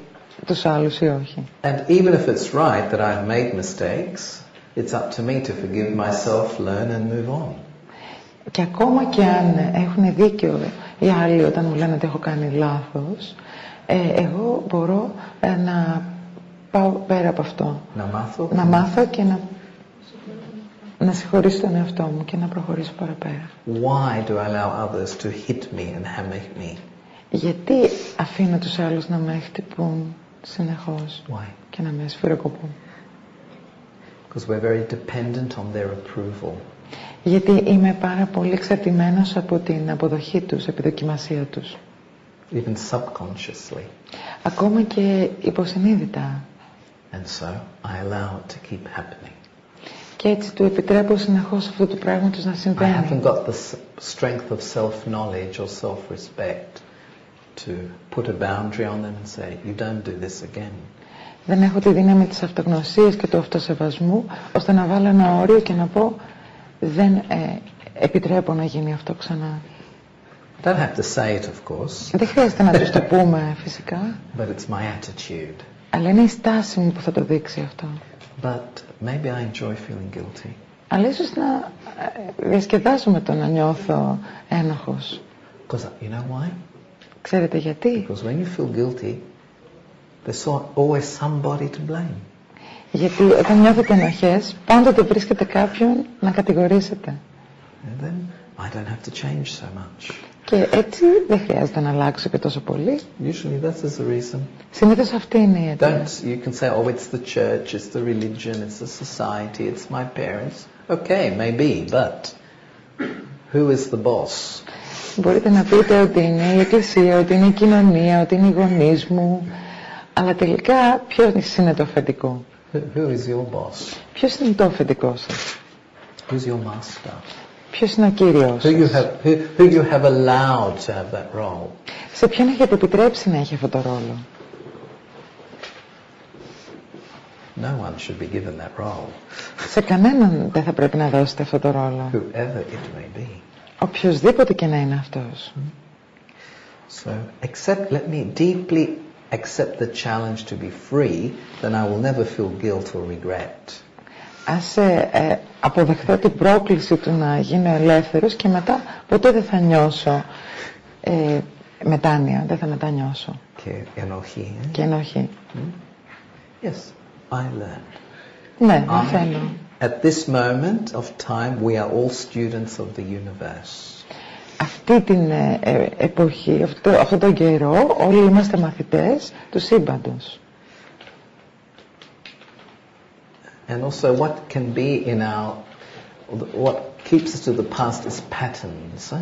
τους άλλους ή όχι. And even if it's right that I've made mistakes, it's up to me to forgive myself, learn and move on. Και ακόμα και αν έχουν δίκιο οι άλλοι όταν μου λένε ότι έχω κάνει λάθος, εγώ μπορώ να πάω πέρα από αυτό. Να μάθω και να συγχωρήσω τον εαυτό μου και να προχωρήσω παραπέρα. Why do I allow others to hit me and hammer me? Γιατί αφήνω τους άλλους να με χτυπούν συνεχώς? Why? Και να με σφυροκοπούν? Because we're very dependent on their approval. Γιατί είμαι πάρα πολύ εξαρτημένος από την αποδοχή τους, επιδοκιμασία τους. Even subconsciously. Ακόμα και υποσυνείδητα. And so I allow it to keep happening. Και έτσι του επιτρέπω συνεχώς αυτό το πράγμα τους να συμβαίνει. I haven't got the strength of self-knowledge or self-respect to put a boundary on them and say, you don't do this again. Δεν έχω τη δύναμη της αυτογνωσίας και του αυτοσεβασμού, ώστε να βάλω ένα όριο και να πω, δεν επιτρέπω να γίνει αυτό ξανά. Don't have to say it, of course. Δεν χρειάζεται να τους το πούμε φυσικά. But it's my attitude. Αλλά είναι η στάση μου που θα το δείξει αυτό. But maybe I enjoy feeling guilty. Αλλά ίσως να διασκεδάζω με το να νιώθω ένοχος. Because you know why? Ξέρετε γιατί? Because when you feel guilty, there's always somebody to blame. Γιατί όταν νιώθετε ενοχές, πάντοτε βρίσκεται κάποιον να κατηγορήσετε. And then I don't have to change so much. Και έτσι δεν χρειάζεται να αλλάξω και τόσο πολύ. Usually that is the reason. Συνήθως αυτή είναι η αιτία. You can say, oh, it's the church, it's the religion, it's the society, it's my parents. Okay, maybe, but who is the boss? Μπορείτε να πείτε ότι είναι η εκκλησία, ότι είναι η κοινωνία, ότι είναι οι γονείς μου. Αλλά τελικά ποιος είναι το αφεντικό? Who is your boss? Ποιος είναι το αφεντικό σας? Who's your master? Ποιος είναι ο κύριος σας? Who you have allowed to have that role? Σε ποιον έχετε επιτρέψει να έχει αυτό το ρόλο? No one should be given that role. Σε κανέναν δεν θα πρέπει να δώσετε αυτό το ρόλο. Whoever it may be. Οποιοςδήποτε και να είναι αυτός. So, let me deeply accept the challenge to be free, then I will never feel guilt or regret. Ας αποδεχθώ την πρόκληση του να γίνω ελεύθερος και μετά ποτέ δεν θα νιώσω μετάνοια, δεν θα μετανιώσω. Και ενοχή. Και ενοχή. Yes, I learned. Ναι, μαθαίνω. At this moment of time, we are all students of the universe. Αυτή την εποχή, αυτό τον καιρό, όλοι είμαστε μαθητές του σύμπαντος. And also what can be in what keeps us to the past is patterns.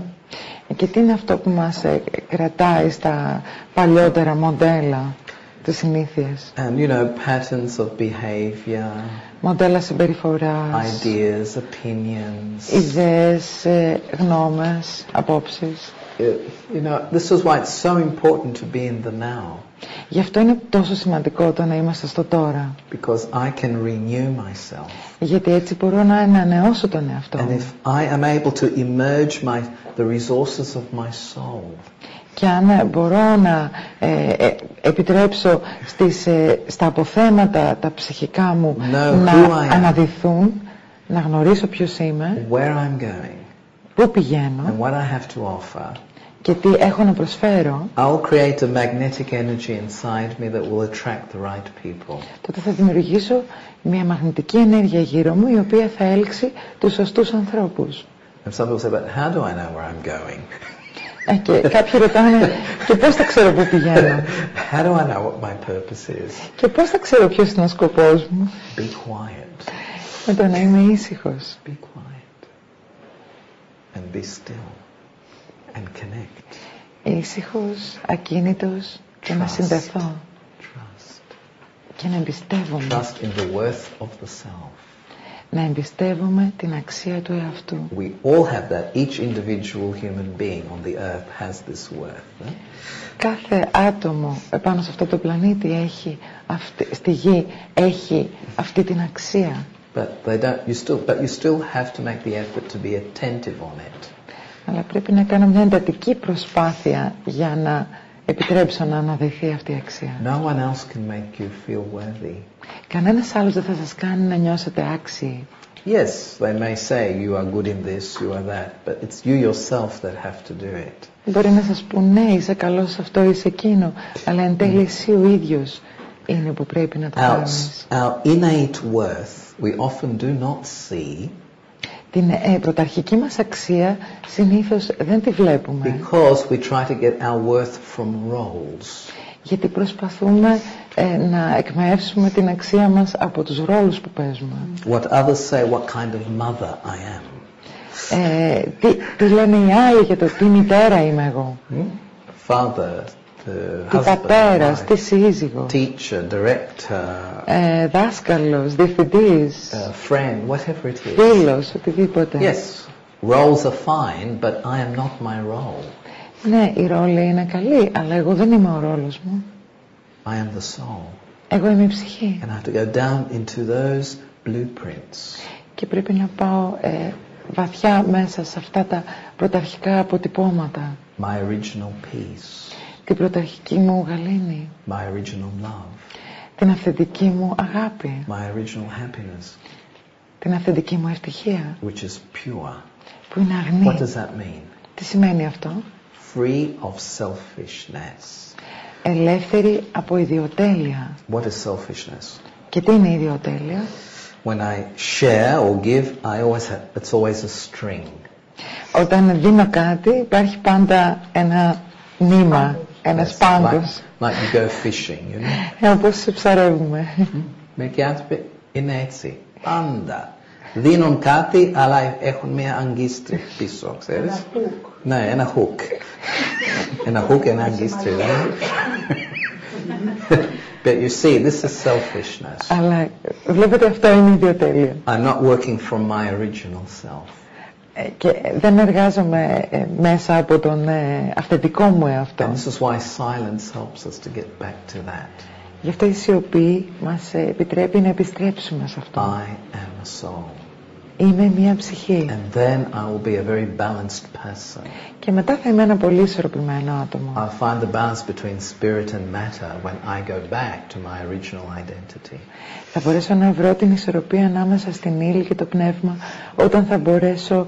Και τι είναι αυτό που μας κρατάει στα παλιότερα μοντέλα της συνήθειας? And you know, patterns of behavior, μοντέλα συμπεριφοράς, ideas, opinions, ιδέες, γνώμες, απόψεις. You know, this is why it's so important to be in the now. Γι' αυτό είναι τόσο σημαντικό το να είμαστε στο τώρα. Because I can renew myself. Γιατί έτσι μπορώ να ανανεώσω τον εαυτό μου. And if I am able to emerge the resources of my soul. Και αν μπορώ να επιτρέψω στα αποθέματα τα ψυχικά μου να αναδυθούν, να γνωρίσω ποιος είμαι, where I'm going, πού πηγαίνω, and what I have to offer, και τι έχω να προσφέρω, I'll create a magnetic energy inside me that will attract the right people. τότε θα δημιουργήσω μια μαγνητική ενέργεια γύρω μου η οποία θα έλξει τους σωστούς ανθρώπους. And some people say, but how do I know where I'm going? Και κάποιοι ρωτάνε, και πώς θα ξέρω πού πηγαίνω? How do I know what my purpose is? Και πώς θα ξέρω ποιος είναι ο σκοπός μου? Be quiet. Με το να είμαι ήσυχος. Be quiet. And be still. And connect. Ήσυχος, ακίνητος και να συνδεθώ. Trust. Και να εμπιστεύομαι. Trust in the worth of the self. Να εμπιστεύομαι την αξία του εαυτού. We all have that. Each individual human being on the earth has this worth. Κάθε άτομο επάνω σε αυτό το πλανήτη έχει στη γη έχει αυτή την αξία. But you still have to make the effort to be attentive on it. Αλλά πρέπει να κάνω μια εντατική προσπάθεια για να επιτρέψω να αναδειχθεί αυτή η αξία. No one else can make you feel worthy. Κανένας άλλος δεν θα σας κάνει να νιώσετε άξιοι. Yes, they may say you are good in this, you are that, but it's you yourself that have to do it. Μπορεί να σας πούν ναι, είσαι καλός σε αυτό, είσαι εκείνο, αλλά εν τέλει εσύ ο ίδιος είναι που πρέπει να το κάνεις. Our innate worth we often do not see. Την πρωταρχική μας αξία συνήθως δεν τη βλέπουμε. Because we try to get our worth from roles. Γιατί προσπαθούμε να εκμαεύσουμε την αξία μας από τους ρόλους που παίζουμε. What others say, what kind of mother I am. Τι λένε οι άλλοι για το τι μητέρα είμαι εγώ. Father, husband, τι πατέρας, τι σύζυγος, teacher, director, δάσκαλος, διευθυντής, friend, whatever it is. φίλος, οτιδήποτε. Yes, roles are fine, but I am not my role. Ναι, η ρόλη είναι καλή, αλλά εγώ δεν είμαι ο ρόλος μου. I am the soul. Εγώ είμαι η ψυχή. And I have to go down into those blueprints. Και πρέπει να πάω βαθιά μέσα σε αυτά τα πρωταρχικά αποτυπώματα. My original peace. Την πρωταρχική μου γαλήνη. My original love. Την αυθεντική μου αγάπη. My original happiness. Την αυθεντική μου ευτυχία. Which is pure. Που είναι αγνή. What does that mean? Τι σημαίνει αυτό? Free of selfishness. Ελεύθερη από ιδιοτέλεια. What is selfishness? Και τι είναι η ιδιοτέλεια? When I share or give, it's always a string. Όταν δίνω κάτι, υπάρχει πάντα ένα νήμα, ένας πάγκος. Like you go fishing, you know. Όπως ψαρεύουμε. Μερικοί άνθρωποι είναι έτσι. Πάντα. Δίνουν κάτι, αλλά έχουν μια αγκίστρη πίσω, ξέρεις. Ένα hook. Ναι, ένα hook. Ένα hook, ένα αγκίστρη, But you see, this is selfishness. Αλλά βλέπετε, αυτό είναι ιδιοτέλεια. I'm not working from my original self. Και δεν εργάζομαι μέσα από τον αυθεντικό μου εαυτό. And this is why silence helps us to get back to that. Γι' αυτό η σιωπή μας επιτρέπει να επιστρέψουμε σε αυτό. I am a soul. Είμαι μια ψυχή. And then I will be a very balanced person. Και μετά θα είμαι ένα πολύ ισορροπημένο άτομο. I'll find the balance between spirit and matter when I go back to my original identity. Θα μπορέσω να βρω την ισορροπία ανάμεσα στην ύλη και το πνεύμα όταν θα μπορέσω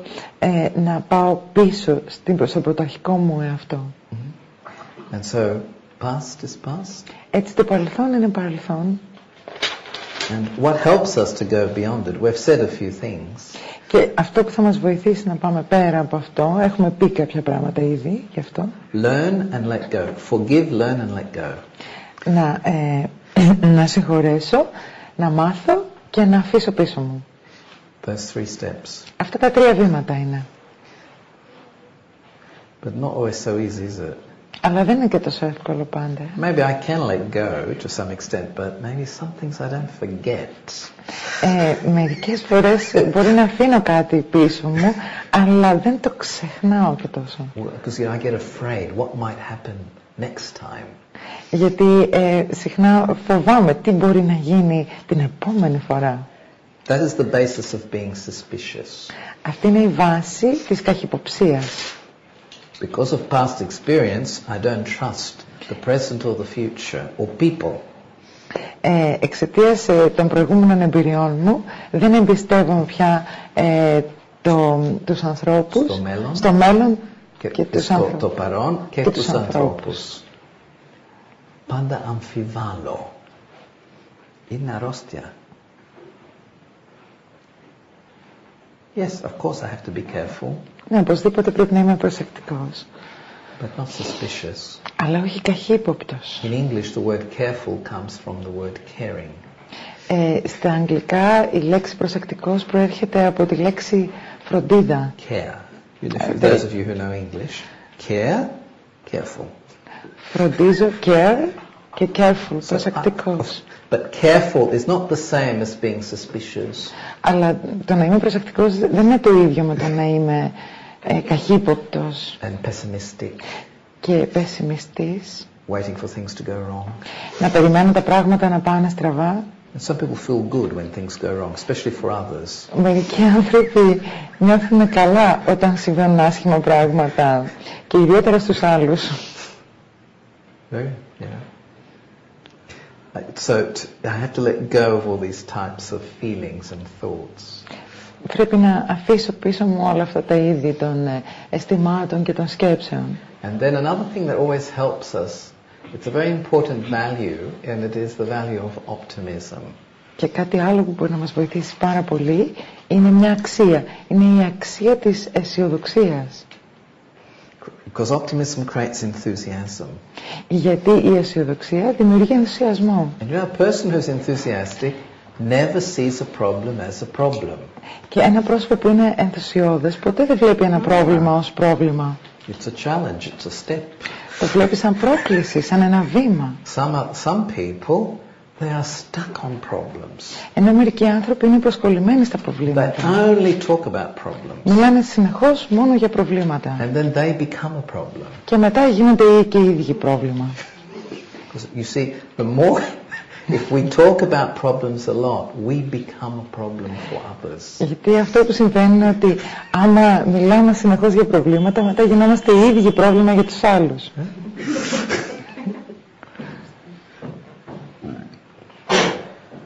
να πάω πίσω στο πρωταρχικό μου εαυτό. Mm-hmm. And so, past is past. Έτσι το παρελθόν είναι παρελθόν. And what helps us to go beyond it? We've said a few things. Και αυτό που θα μας βοηθήσει να πάμε πέρα από αυτό, έχουμε πει κάποια πράγματα ήδη γι' αυτό. Learn and let go. Forgive, learn and let go. Να συγχωρέσω, να μάθω και να αφήσω πίσω μου. Those 3 steps. Αυτά τα 3 βήματα είναι. But not always so easy, is it? Αλλά δεν είναι και τόσο εύκολο πάντα. Maybe I can let go to some extent, but maybe some things I don't forget. Μερικές φορές μπορεί να αφήνω κάτι πίσω μου, αλλά δεν το ξεχνάω και τόσο. Because I get afraid what might happen next time. Γιατί συχνά φοβάμαι τι μπορεί να γίνει την επόμενη φορά. That is the basis of being suspicious. Αυτή είναι η βάση της καχυποψίας. Because of past experience, I don't trust the present or the future or people. Εξαιτίας των προηγούμενων εμπειριών μου, δεν εμπιστεύομαι πια τους ανθρώπους, στο μέλλον και τους ανθρώπους. Το παρόν και τους ανθρώπους. Πάντα αμφιβάλλω. Είναι αρρώστια. Yes, of course I have to be careful. Ναι, οπωσδήποτε πρέπει να είμαι προσεκτικός. But not suspicious. Αλλά όχι καχύποπτος. In English the word careful comes from the word caring. Στα αγγλικά η λέξη προσεκτικός προέρχεται από τη λέξη φροντίδα. Care. Those of you who know English. Care, careful. Φροντίζω, care και careful, προσεκτικός. But careful is not the same as being suspicious. Αλλά το να είμαι προσεκτικός δεν είναι το ίδιο με το να είμαι καχύποπτος and pessimistic. Και πεσημιστής. Waiting for things to go wrong. Να περιμένω τα πράγματα να πάνε στραβά. And some people feel good when things go wrong, especially for others. Μερικοί άνθρωποι νιώθουν καλά όταν συμβαίνουν άσχημα πράγματα και ιδιαίτερα στους άλλους. Very, yeah. So I have to let go of all these types of feelings and thoughts. Πρέπει να αφήσω πίσω μου όλα αυτά τα είδη των αισθημάτων και των σκέψεων. And then another thing that always helps us, it's a very important value, and it is the value of optimism. Και κάτι άλλο που μπορεί να μας βοηθήσει πάρα πολύ είναι μια αξία. Είναι η αξία της αισιοδοξίας. Because optimism creates enthusiasm. Γιατί η αισιοδοξία δημιουργεί ενθουσιασμό. And you know, a person who's enthusiastic never sees a problem as a problem. Και ένα πρόσωπο που είναι ενθουσιώδες ποτέ δεν βλέπει ένα πρόβλημα ως πρόβλημα. It's a challenge, it's a step. Το βλέπεις σαν πρόκληση, σαν ένα βήμα. Some people, they are stuck on problems. Ενώ μερικοί άνθρωποι είναι προσκολλημένοι στα προβλήματα. They only talk about problems. Μιλάνε συνεχώς μόνο για προβλήματα. And then they become a problem. Και μετά γίνονται και οι ίδιοι πρόβλημα. You see, the more, if we talk about problems a lot, we become a problem for others. Γιατί αυτό που συμβαίνει είναι ότι άμα μιλάμε συνεχώς για προβλήματα, μετά γινόμαστε οι ίδιοι πρόβλημα για τους άλλους.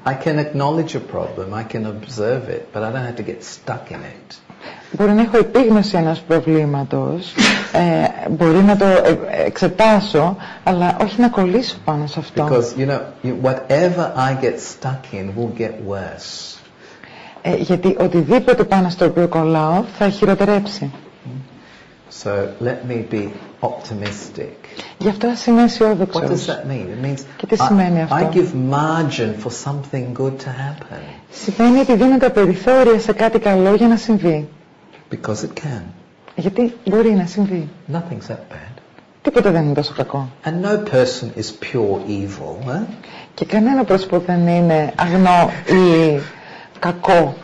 I can acknowledge a problem, I can observe it, but I don't have to get stuck in it. Μπορεί να έχω επίγνωση ενός προβλήματος, μπορεί να το εξετάσω, αλλά όχι να κολλήσω πάνω σε αυτό. Because, you know, whatever I get stuck in will get worse. Γιατί οτιδήποτε πάνω στο οποίο κολλάω θα χειροτερέψει. So let me be optimistic. Γι' αυτό ας είμαι αισιόδοξος. What does that mean? It means Και τι σημαίνει αυτό? I give margin for something good to happen. Σημαίνει ότι δίνω τα περιθώρια σε κάτι καλό για να συμβεί. Because it can. Γιατί μπορεί να συμβεί. Nothing's that bad. Τίποτα δεν είναι τόσο κακό. And no person is pure evil. Και κανένα πρόσωπο δεν είναι αγνό ή κακό.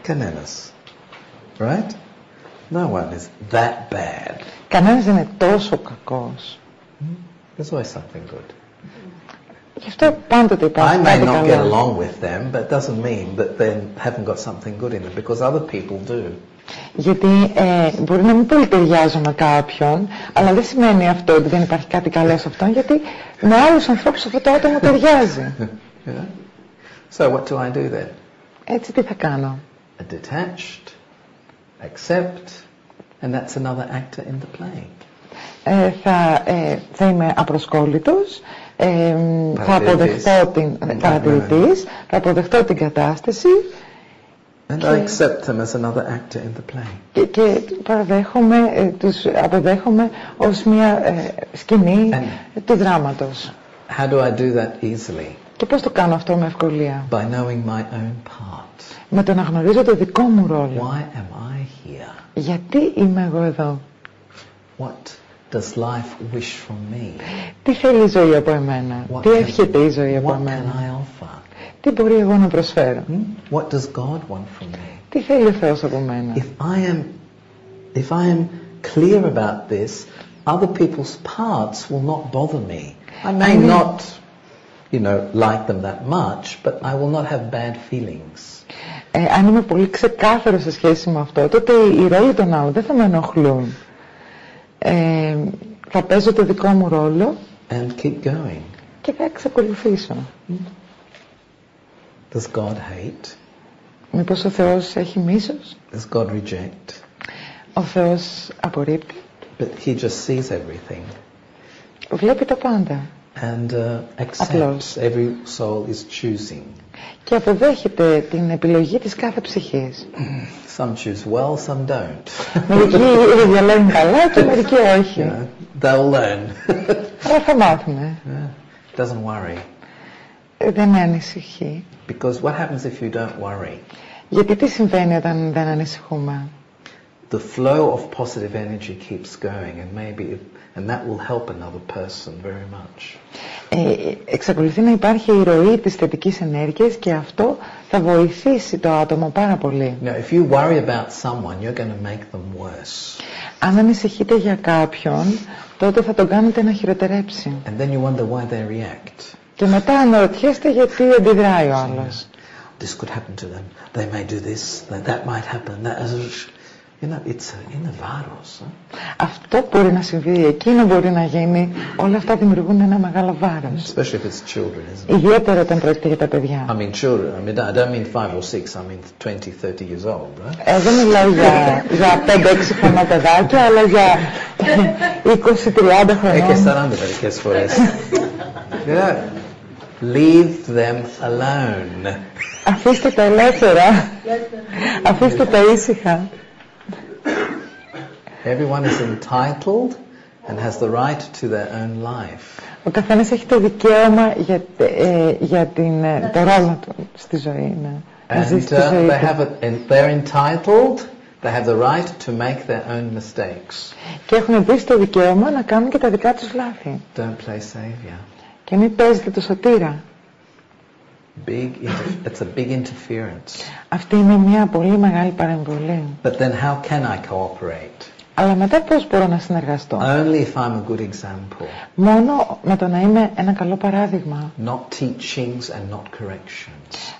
Κανένας. Right? No one is that bad. Κανένας δεν είναι τόσο κακός. There's always something good. Γι' αυτό πάντοτε υπάρχει I may κάτι not get καλό. along with them, but it doesn't mean that they haven't got something good in them, because other people do. Γιατί μπορεί να μην πολύ ταιριάζω με κάποιον, αλλά δεν σημαίνει αυτό ότι δεν υπάρχει κάτι καλό σε αυτόν, γιατί με άλλους ανθρώπους αυτό το άτομο ταιριάζει. So what do I do then? Έτσι τι θα κάνω? Detached, accept, and that's another actor in the play. Θα είμαι απροσκόλλητος, θα αποδεχτώ την παρατηρητής, θα αποδεχτώ την κατάσταση. And I accept them as another actor in the play. Και τους αποδέχομαι ως μια σκηνή του δράματος. How do I do that easily? Και πώς το κάνω αυτό με ευκολία? By knowing my own part. Με το να γνωρίζω το δικό μου ρόλο. Why am I here? Γιατί είμαι εγώ εδώ? What does life wish from me? Τι θέλει η ζωή από εμένα? Τι εύχεται η ζωή από What εμένα? can I offer? Τι μπορεί εγώ να προσφέρω? What does God want from me? Τι θέλει ο Θεός από μένα? If I am clear about this, other people's parts will not bother me. I may not, like them that much, but I will not have bad feelings. Αν είμαι πολύ ξεκάθαρο σε σχέση με αυτό, τότε οι ρόλοι των άλλων δεν θα με ενοχλούν. Θα παίζω το δικό μου ρόλο and keep going. Και θα εξακολουθήσω. Does God hate? Μήπως ο Θεός έχει μίσος? Does God reject? Ο Θεός απορρίπτει? But he just sees everything. Βλέπει τα πάντα. And accepts every soul is choosing. Και αποδέχεται την επιλογή της κάθε ψυχής. Some choose well, some don't. Μερικοί διαλέγουν καλά και μερικοί όχι. They'll learn. Αλλά θα μάθουμε. Doesn't worry. Δεν ανησυχεί. Because what happens if you don't worry? Γιατί τι συμβαίνει όταν δεν ανησυχούμε? The flow of positive energy keeps going, and that will help another person very much. Εξακολουθεί να υπάρχει η ροή της θετικής ενέργειας και αυτό θα βοηθήσει το άτομο πάρα πολύ. Now, if you worry about someone, you're going to make them worse. Αν ανησυχείτε για κάποιον, τότε θα τον κάνετε να χειροτερέψει. And then you wonder why they react. Και μετά αναρωτιέστε γιατί αντιδράει ο άλλος. This could happen to them. They may do this. That might happen. Είναι βάρος. Αυτό μπορεί να συμβεί, εκείνο μπορεί να γίνει. Όλα αυτά δημιουργούν ένα μεγάλο βάρος. Especially if it's children, isn't it? Ιδιαίτερα όταν πρόκειται για τα παιδιά. I mean children. I don't mean 5 or 6. I mean 20, 30 years old, right? Δεν μιλάω για 5-6 χρονών παιδάκια, αλλά για 20-30 χρονών. Και 40 μερικές φορές. Leave them alone. Αφήστε τα ελεύθερα. Αφήστε τα ήσυχα. Everyone is entitled and has the right to their own life. Ο καθένας έχει το δικαίωμα για το ρόλο του στη ζωή. Να ζει στη ζωή του. They're entitled They have the right to make their own mistakes. Και έχουν επίσης το δικαίωμα να κάνουν και τα δικά τους λάθη. Don't play savior. Και μην παίζετε το σωτήρα. It's a big interference. Αυτή είναι μια πολύ μεγάλη παρεμβολή. But then how can I cooperate? Αλλά μετά πώς μπορώ να συνεργαστώ? Only if I'm a good example. Μόνο με το να είμαι ένα καλό παράδειγμα. Not teachings and not corrections.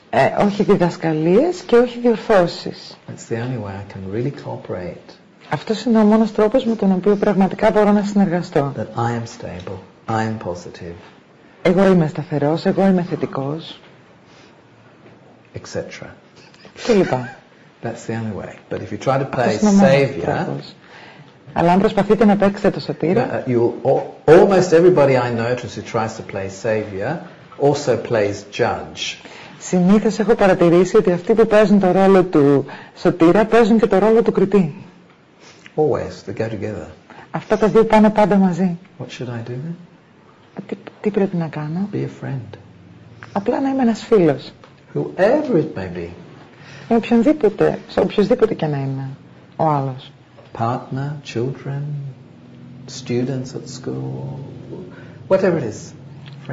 Όχι διδασκαλίες και όχι διορθώσεις. That's the only way I can really cooperate. Αυτός είναι ο μόνος τρόπος με τον οποίο πραγματικά μπορώ να συνεργαστώ. That I am stable, I am positive. Εγώ είμαι σταθερός, εγώ είμαι θετικός. Etc. Και λοιπά. That's the only way. But if you try to play savior, αλλά αν προσπαθείτε να παίξετε το σωτήρα, almost everybody I notice who tries to play savior also plays judge. Συνήθως έχω παρατηρήσει ότι αυτοί που παίζουν το ρόλο του σωτήρα παίζουν και το ρόλο του κριτή. Always, they go together. Αυτά τα δύο πάνε πάντα μαζί. What should I do then? Τι πρέπει να κάνω? Be a friend. Απλά να είμαι ένας φίλος. Whoever it may be. Σε οποιοσδήποτε και να είναι ο άλλος. Partner, children, students at school, whatever it is.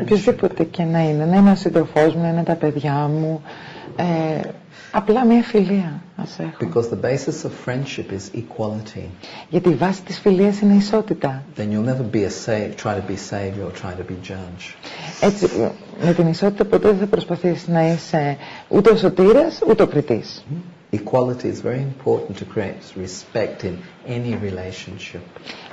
Οποιοσδήποτε και να είναι ο σύντροφός μου, να είναι τα παιδιά μου, απλά μια φιλία ας έχω. Because the basis of friendship is equality. Γιατί η βάση της φιλίας είναι η ισότητα. Then you'll never be try to be savior or try to be judge. Έτσι, με την ισότητα ποτέ δεν θα προσπαθήσεις να είσαι ούτε ο σωτήρας ούτε ο κριτής. Equality is very important to create respect in any relationship.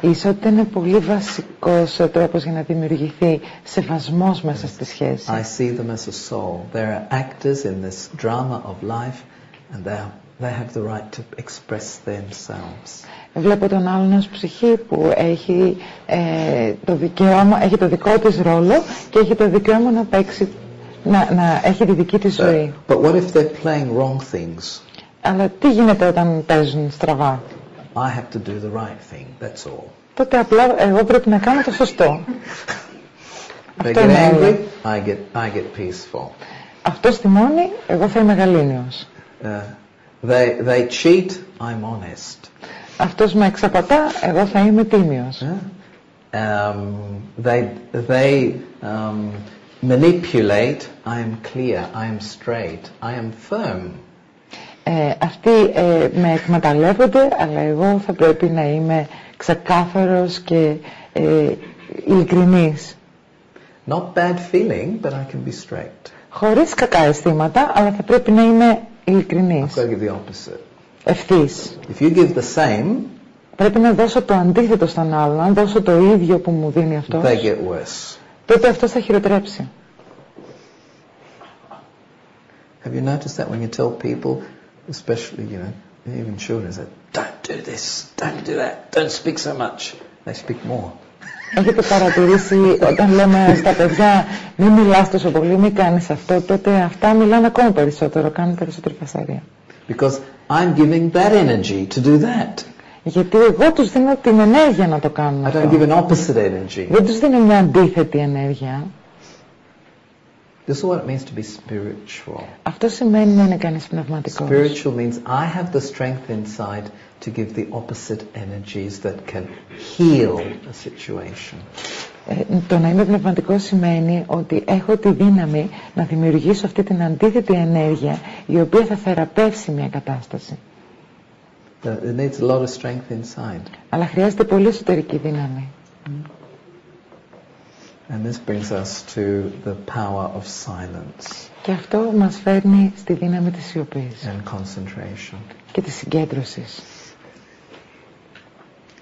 Η ισότητα είναι πολύ βασικός τρόπος για να δημιουργηθεί σεβασμός μέσα στη σχέση. I see them as a soul. They are actors in this drama of life, and they have the right to express themselves. Βλέπω τον άλλον ως ψυχή που έχει το δικαίωμα, έχει το δικό της ρόλο και έχει το δικαίωμα να παίξει, να έχει τη δική της ζωή. But what if they're playing wrong things? Αλλά τι γίνεται όταν παίζουν στραβά? I have to do the right thing, that's all. Τότε απλά εγώ πρέπει να κάνω το σωστό. They get angry, I get peaceful. Αυτό θυμώνει, εγώ θα είμαι γαλήνιος. They cheat, I'm honest. Αυτός με εξαπατά, εγώ θα είμαι τίμιος. They manipulate, I am clear, I am straight, I am firm. Αυτοί με εκμεταλλεύονται, αλλά εγώ θα πρέπει να είμαι ξεκάθαρος και ειλικρινής. Not bad feeling, but I can be straight. Χωρίς κακά αισθήματα, αλλά θα πρέπει να είμαι ειλικρινής. I've got to give the opposite. Ευθύς. If you give the same, πρέπει να δώσω το αντίθετο στον άλλον. Αν δώσω το ίδιο που μου δίνει αυτός, they get worse. τότε αυτός θα χειροτρέψει. Have you noticed that when you tell people, especially, even children, say, don't do this, don't do that, don't speak so much. They speak more. Έχετε παρατηρήσει όταν λέμε στα παιδιά μην μιλάς τόσο πολύ, μην κάνεις αυτό, τότε αυτά μιλάνε ακόμα περισσότερο, κάνουν περισσότερη φασαρία. Because I'm giving that energy to do that. Γιατί εγώ τους δίνω την ενέργεια να το κάνουν αυτό. I don't give an opposite energy. Δεν τους δίνω μια αντίθετη ενέργεια. This is what it means to be spiritual. Αυτό σημαίνει να είναι κανείς πνευματικός. Spiritual means I have the strength inside to give the opposite energies that can heal a situation. Το να είμαι πνευματικός σημαίνει ότι έχω τη δύναμη να δημιουργήσω αυτή την αντίθετη ενέργεια η οποία θα θεραπεύσει μια κατάσταση. It needs a lot of strength inside. Αλλά χρειάζεται πολύ εσωτερική δύναμη. And this brings us to the power of silence. Και αυτό μας φέρνει στη δύναμη της σιωπής. And concentration. Και της συγκέντρωσης.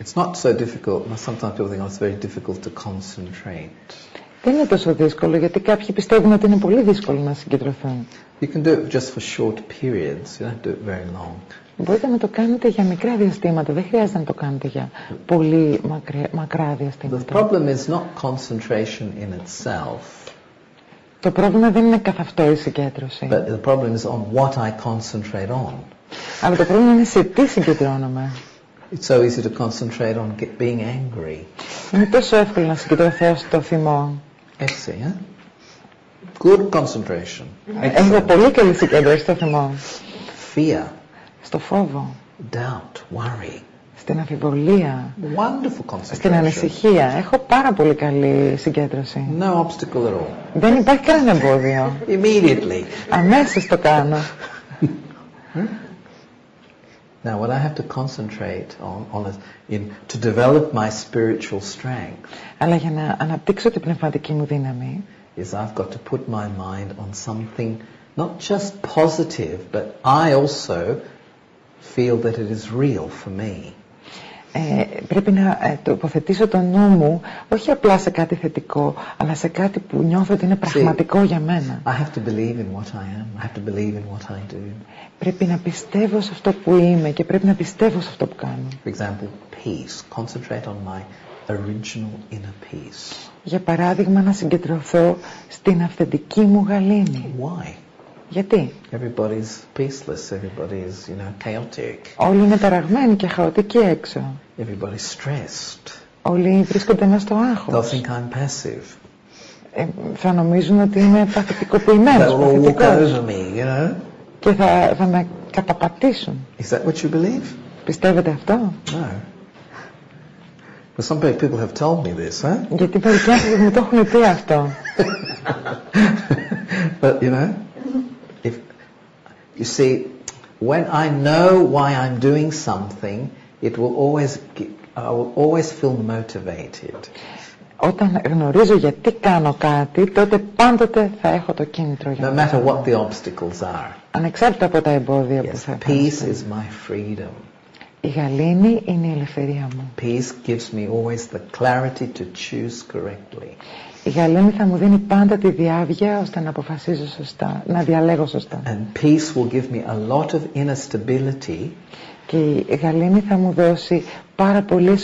It's not so difficult. Sometimes people think it's very difficult to concentrate. Δεν είναι τόσο δύσκολο, γιατί κάποιοι πιστεύουν ότι είναι πολύ δύσκολο να συγκεντρωθούν. You can do it just for short periods. You don't do it very long. Μπορείτε να το κάνετε για μικρά διαστήματα. Δεν χρειάζεται να το κάνετε για πολύ μακρά διαστήματα. The problem is not concentration in itself. Το πρόβλημα δεν είναι καθ' αυτό η συγκέντρωση. But the problem is on what I concentrate on. Αλλά το πρόβλημα είναι σε τι συγκεντρώνομαι. It's so easy to concentrate on being angry. Είναι τόσο εύκολο να συγκεντρωθώ στο θυμό. Έτσι, Good concentration. Έχω πολύ καλή συγκέντρωση στο θυμό. Fear. Στο φόβο. doubt, worry. Στην αμφιβολία, Wonderful concentration. Στην ανησυχία. Έχω πάρα πολύ καλή συγκέντρωση. No obstacle at all. Δεν υπάρχει κανένα εμπόδιο. Immediately. Αμέσως το κάνω. Now, what I have to concentrate on is to develop my spiritual strength. Αλλά για να αναπτύξω την πνευματική μου δύναμη, is I've got to put my mind on something not just positive, but I also feel that it is real for me. Πρέπει να τοποθετήσω το νου μου όχι απλά σε κάτι θετικό, αλλά σε κάτι που νιώθω ότι είναι πραγματικό για μένα. I have to believe in what I am. I have to believe in what I do. Πρέπει να πιστεύω σε αυτό που είμαι και πρέπει να πιστεύω σε αυτό που κάνω. For example, peace. Concentrate on my original inner peace. Για παράδειγμα, να συγκεντρωθώ στην αυθεντική μου γαλήνη. Why? Γιατί? Everybody's peaceless. Everybody's, chaotic. Όλοι είναι ταραγμένοι και χαοτικοί έξω. Everybody's stressed. Όλοι βρίσκονται μέσα στο άγχος. They'll think I'm passive. Θα νομίζουν ότι είμαι παθητικοποιημένος, παθητικός. Και θα με καταπατήσουν. Is that what you believe? Πιστεύετε αυτό? No. Well, some people have told me this, huh? Γιατί μερικοί άνθρωποι μου το έχουν πει αυτό. But if you see, when I know why I'm doing something, I will always feel motivated. Όταν γνωρίζω γιατί κάνω κάτι, τότε πάντοτε θα έχω το κίνητρο για να No matter what the obstacles are. Ανεξάρτητα από τα εμπόδια που θα Peace is my freedom. Η γαλήνη είναι η ελευθερία μου. Peace gives me always the clarity to choose correctly. Η γαλήνη θα μου δίνει πάντα τη διάβγεια ώστε να αποφασίζω σωστά, να διαλέγω σωστά. And peace will give me a lot of inner stability. Και η γαλήνη θα μου δώσει πάρα πολύ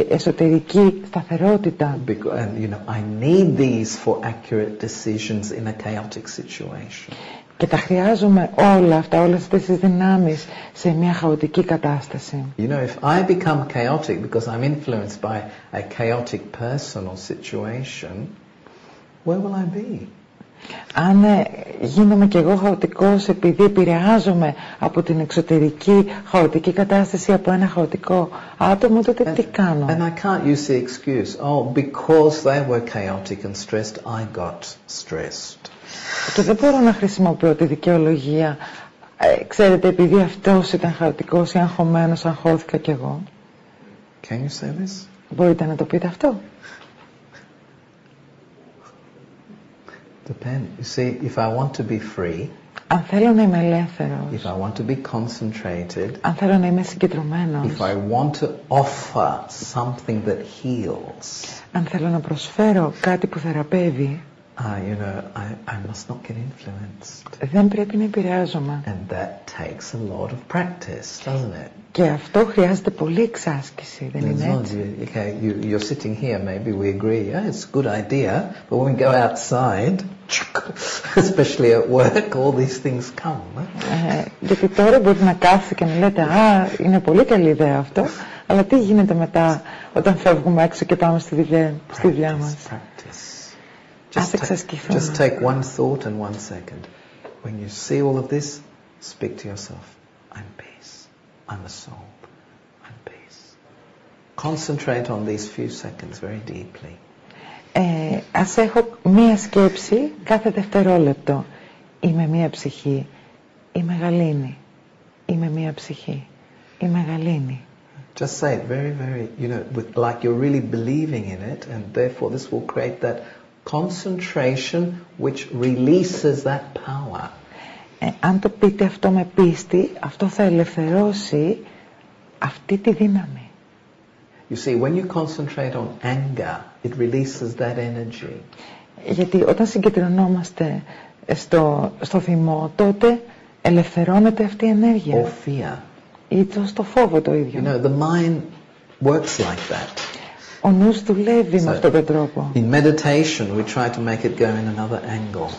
εσωτερική σταθερότητα. And I need these for accurate decisions in a chaotic situation. Και τα χρειάζομαι όλα αυτά, όλες αυτές τις δυνάμεις σε μια χαοτική κατάσταση. If I become chaotic because I'm influenced by a chaotic person or situation, where will I be? Αν γίνομαι κι εγώ χαοτικός επειδή επηρεάζομαι από την εξωτερική χαοτική κατάσταση, από ένα χαοτικό άτομο, τότε τι κάνω? And I can't use the excuse, because they were chaotic and stressed, I got stressed. Και δεν μπορώ να χρησιμοποιώ τη δικαιολογία, ξέρετε, επειδή αυτός ήταν χαοτικός ή αγχωμένος, αγχώθηκα κι εγώ. Can you say this? Μπορείτε να το πείτε αυτό? Depend. You see, if I want to be free, αν θέλω να είμαι ελεύθερος, if I want to be concentrated, αν θέλω να είμαι συγκεντρωμένος, if I want to offer something that heals, αν θέλω να προσφέρω κάτι που θεραπεύει, I must not get influenced. Δεν πρέπει να επηρεάζομαι. And that takes a lot of practice, doesn't it? Και αυτό χρειάζεται πολλή εξάσκηση, δεν είναι έτσι? Okay, you're sitting here, maybe we agree, it's a good idea, but when we go outside, especially at work, all these things come. Γιατί τώρα μπορείτε να κάθετε και να λέτε, είναι πολύ καλή ιδέα αυτό, αλλά τι γίνεται μετά όταν φεύγουμε έξω και πάμε στη δουλειά μας? Just take one thought and 1 second. When you see all of this, speak to yourself, I'm peace. I'm a soul. I'm peace. Concentrate on these few seconds very deeply. Ας έχω μία σκέψη κάθε δευτερόλεπτο. Είμαι μία ψυχή. Είμαι γαλήνη. Είμαι μία ψυχή. Είμαι γαλήνη. Just say it very, very, like you're really believing in it, and therefore this will create that concentration which releases that power. Αν το πείτε αυτό με πίστη, αυτό θα ελευθερώσει αυτή τη δύναμη. You see, when you concentrate on anger, it releases that energy. Γιατί όταν συγκεντρωνόμαστε στο θυμό, τότε ελευθερώνεται αυτή η ενέργεια. Or fear. Ή στο φόβο το ίδιο. The mind works like that. Ο νους δουλεύει με αυτόν τον τρόπο. In meditation, we try to make it go in another angle.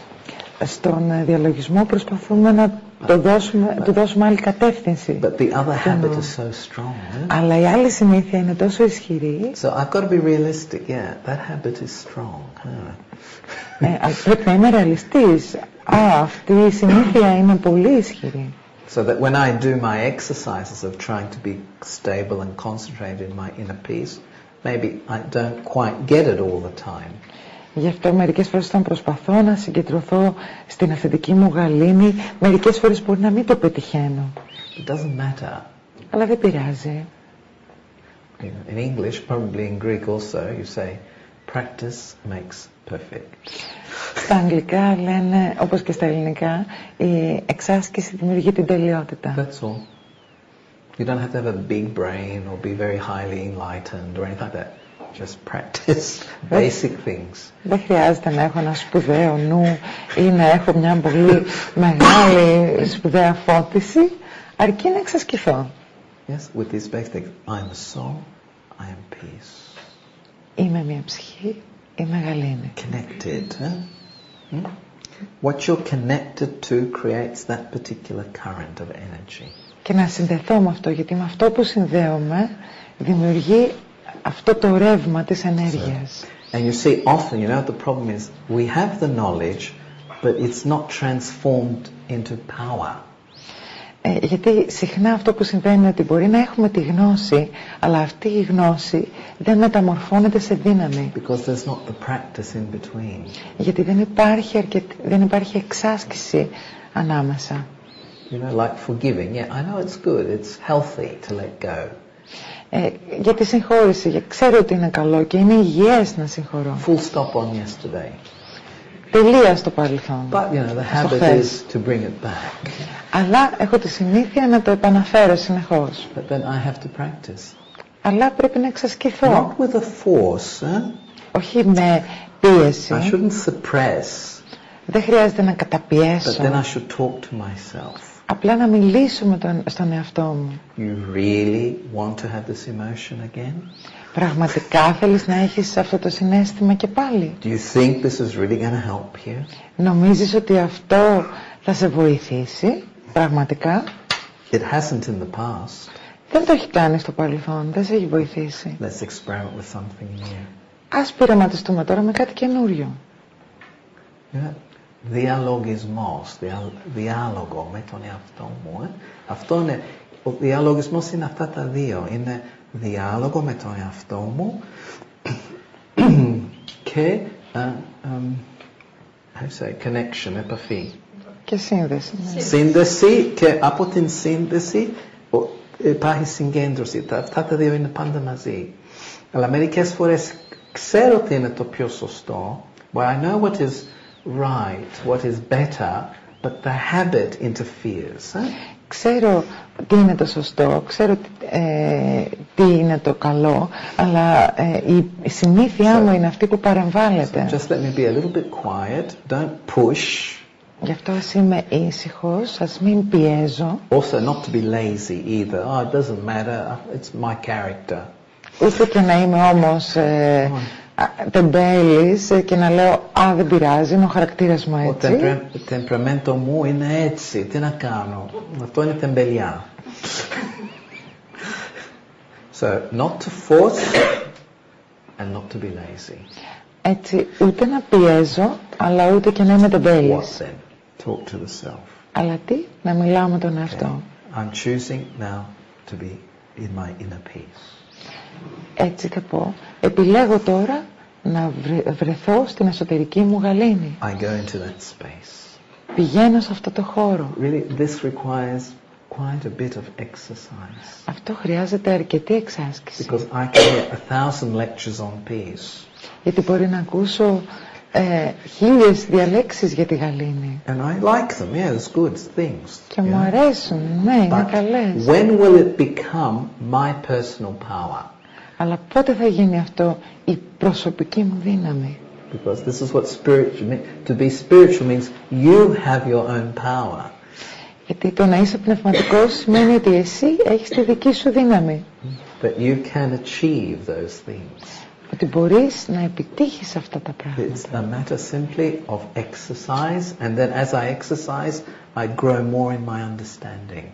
Στον διαλογισμό προσπαθούμε να του δώσουμε άλλη κατεύθυνση. But the other habit is so strong. Αλλά η άλλη συνήθεια είναι τόσο ισχυρή. So I've got to be realistic. Yeah, that habit is strong. Πρέπει να είμαι ρεαλιστής. Αυτή η συνήθεια είναι πολύ ισχυρή. So that when I do my exercises of trying to be stable and concentrated in my inner peace, maybe I don't quite get it all the time. Γι' αυτό μερικές φορές όταν προσπαθώ να συγκεντρωθώ στην αυθεντική μου γαλήνη, μερικές φορές μπορεί να μην το πετυχαίνω. It doesn't matter. Αλλά δεν πειράζει. In English, probably in Greek also, you say, practice makes perfect. Στα αγγλικά λένε, όπως και στα ελληνικά, η εξάσκηση δημιουργεί την τελειότητα. That's all. You don't have to have a big brain or be very highly enlightened or anything like that. Just practice basic things. Δεν χρειάζεται να έχω ένα σπουδαίο νου ή να έχω μια πολύ μεγάλη σπουδαία φώτιση, αρκεί να εξασκηθώ. Yes, with these basic things. I'm a soul, I am peace. Είμαι μια ψυχή, είμαι γαλήνη. Connected. What you're connected to creates that particular current of energy. Και να συνδεθώ με αυτό, γιατί με αυτό που συνδέομαι δημιουργεί αυτό το ρεύμα της ενέργειας. And you see, often, you know, the problem is we have the knowledge, but it's not transformed into power. Γιατί συχνά αυτό που συμβαίνει είναι ότι μπορεί να έχουμε τη γνώση, αλλά αυτή η γνώση δεν μεταμορφώνεται σε δύναμη. Because there's not the practice in between. Γιατί δεν υπάρχει εξάσκηση ανάμεσα. You know, like forgiving. Yeah, I know it's good. It's healthy to let go. Για τη συγχώρηση, ξέρω ότι είναι καλό και είναι υγιές να συγχωρώ. Full stop on yesterday. Τελεία στο παρελθόν. But you know, the habit is to bring it back. Αλλά έχω τη συνήθεια να το επαναφέρω συνεχώς. But then I have to practice. Αλλά πρέπει να εξασκηθώ. Not with a force. Όχι με πίεση. I shouldn't suppress. Δεν χρειάζεται να καταπιέσω. But then I should talk to myself. Απλά να μιλήσω στον εαυτό μου. You really want to have this emotion again? Πραγματικά θέλεις να έχεις αυτό το συναίσθημα και πάλι? Do you think this is really going to help you? Νομίζεις ότι αυτό θα σε βοηθήσει πραγματικά? It hasn't in the past. Δεν το έχει κάνει στο παρελθόν, δεν σε έχει βοηθήσει. Let's experiment with something new. Ας πειραματιστούμε τώρα με κάτι καινούριο. Yeah. Διαλογισμός, διάλογο με τον εαυτό μου. Αυτό είναι, ο διαλογισμός είναι αυτά τα δύο. Είναι διάλογο με τον εαυτό μου και connection, επαφή. Και σύνδεση. Ναι. Σύνδεση, και από την σύνδεση υπάρχει συγκέντρωση. Αυτά τα δύο είναι πάντα μαζί. Αλλά μερικές φορές ξέρω ότι είναι το πιο σωστό, but I know what is right, what is better, but the habit interferes. Ξέρω τι είναι το σωστό, ξέρω τι είναι το καλό, αλλά η συνήθειά μου είναι αυτή που παρεμβάλλεται. Just let me be a little bit quiet, don't push. Γι' αυτό ας είμαι ήσυχος, ας μην πιέζω. Also not to be lazy either. Oh, it doesn't matter, it's my character. Ούτε και να είμαι όμως τεμπέλης και να λέω «Α, δεν πειράζει, είναι ο χαρακτήρας μου έτσι». Το τεμπεραμέντο μου είναι έτσι, τι να κάνω, αυτό είναι τεμπελιά. So, not to force and not to be lazy. Έτσι, ούτε να πιέζω, αλλά ούτε και να είμαι τεμπέλης. What then? Talk to the self. Αλλά τι, να μιλάω με τον εαυτό. I'm choosing now to be in my inner peace. Έτσι θα πω, επιλέγω τώρα να βρεθώ στην εσωτερική μου γαλήνη. I go into that space. Πηγαίνω σε αυτό το χώρο. Really, this requires quite a bit of exercise. Αυτό χρειάζεται αρκετή εξάσκηση. Because I can hear 1,000 lectures on peace. Γιατί μπορεί να ακούσω 1000 διαλέξεις για τη γαλήνη. And I like them, yeah, it's good things. Και μου αρέσουν, ναι, είναι καλές. When will it become my personal power? Αλλά πότε θα γίνει αυτό η προσωπική μου δύναμη? Because this is what spiritual means. To be spiritual means you have your own power. Γιατί το να είσαι πνευματικός σημαίνει ότι εσύ έχεις τη δική σου δύναμη. That you can achieve those things. Ότι μπορείς να επιτύχεις αυτά τα πράγματα. It's a matter simply of exercise, and then as I exercise, I grow more in my understanding.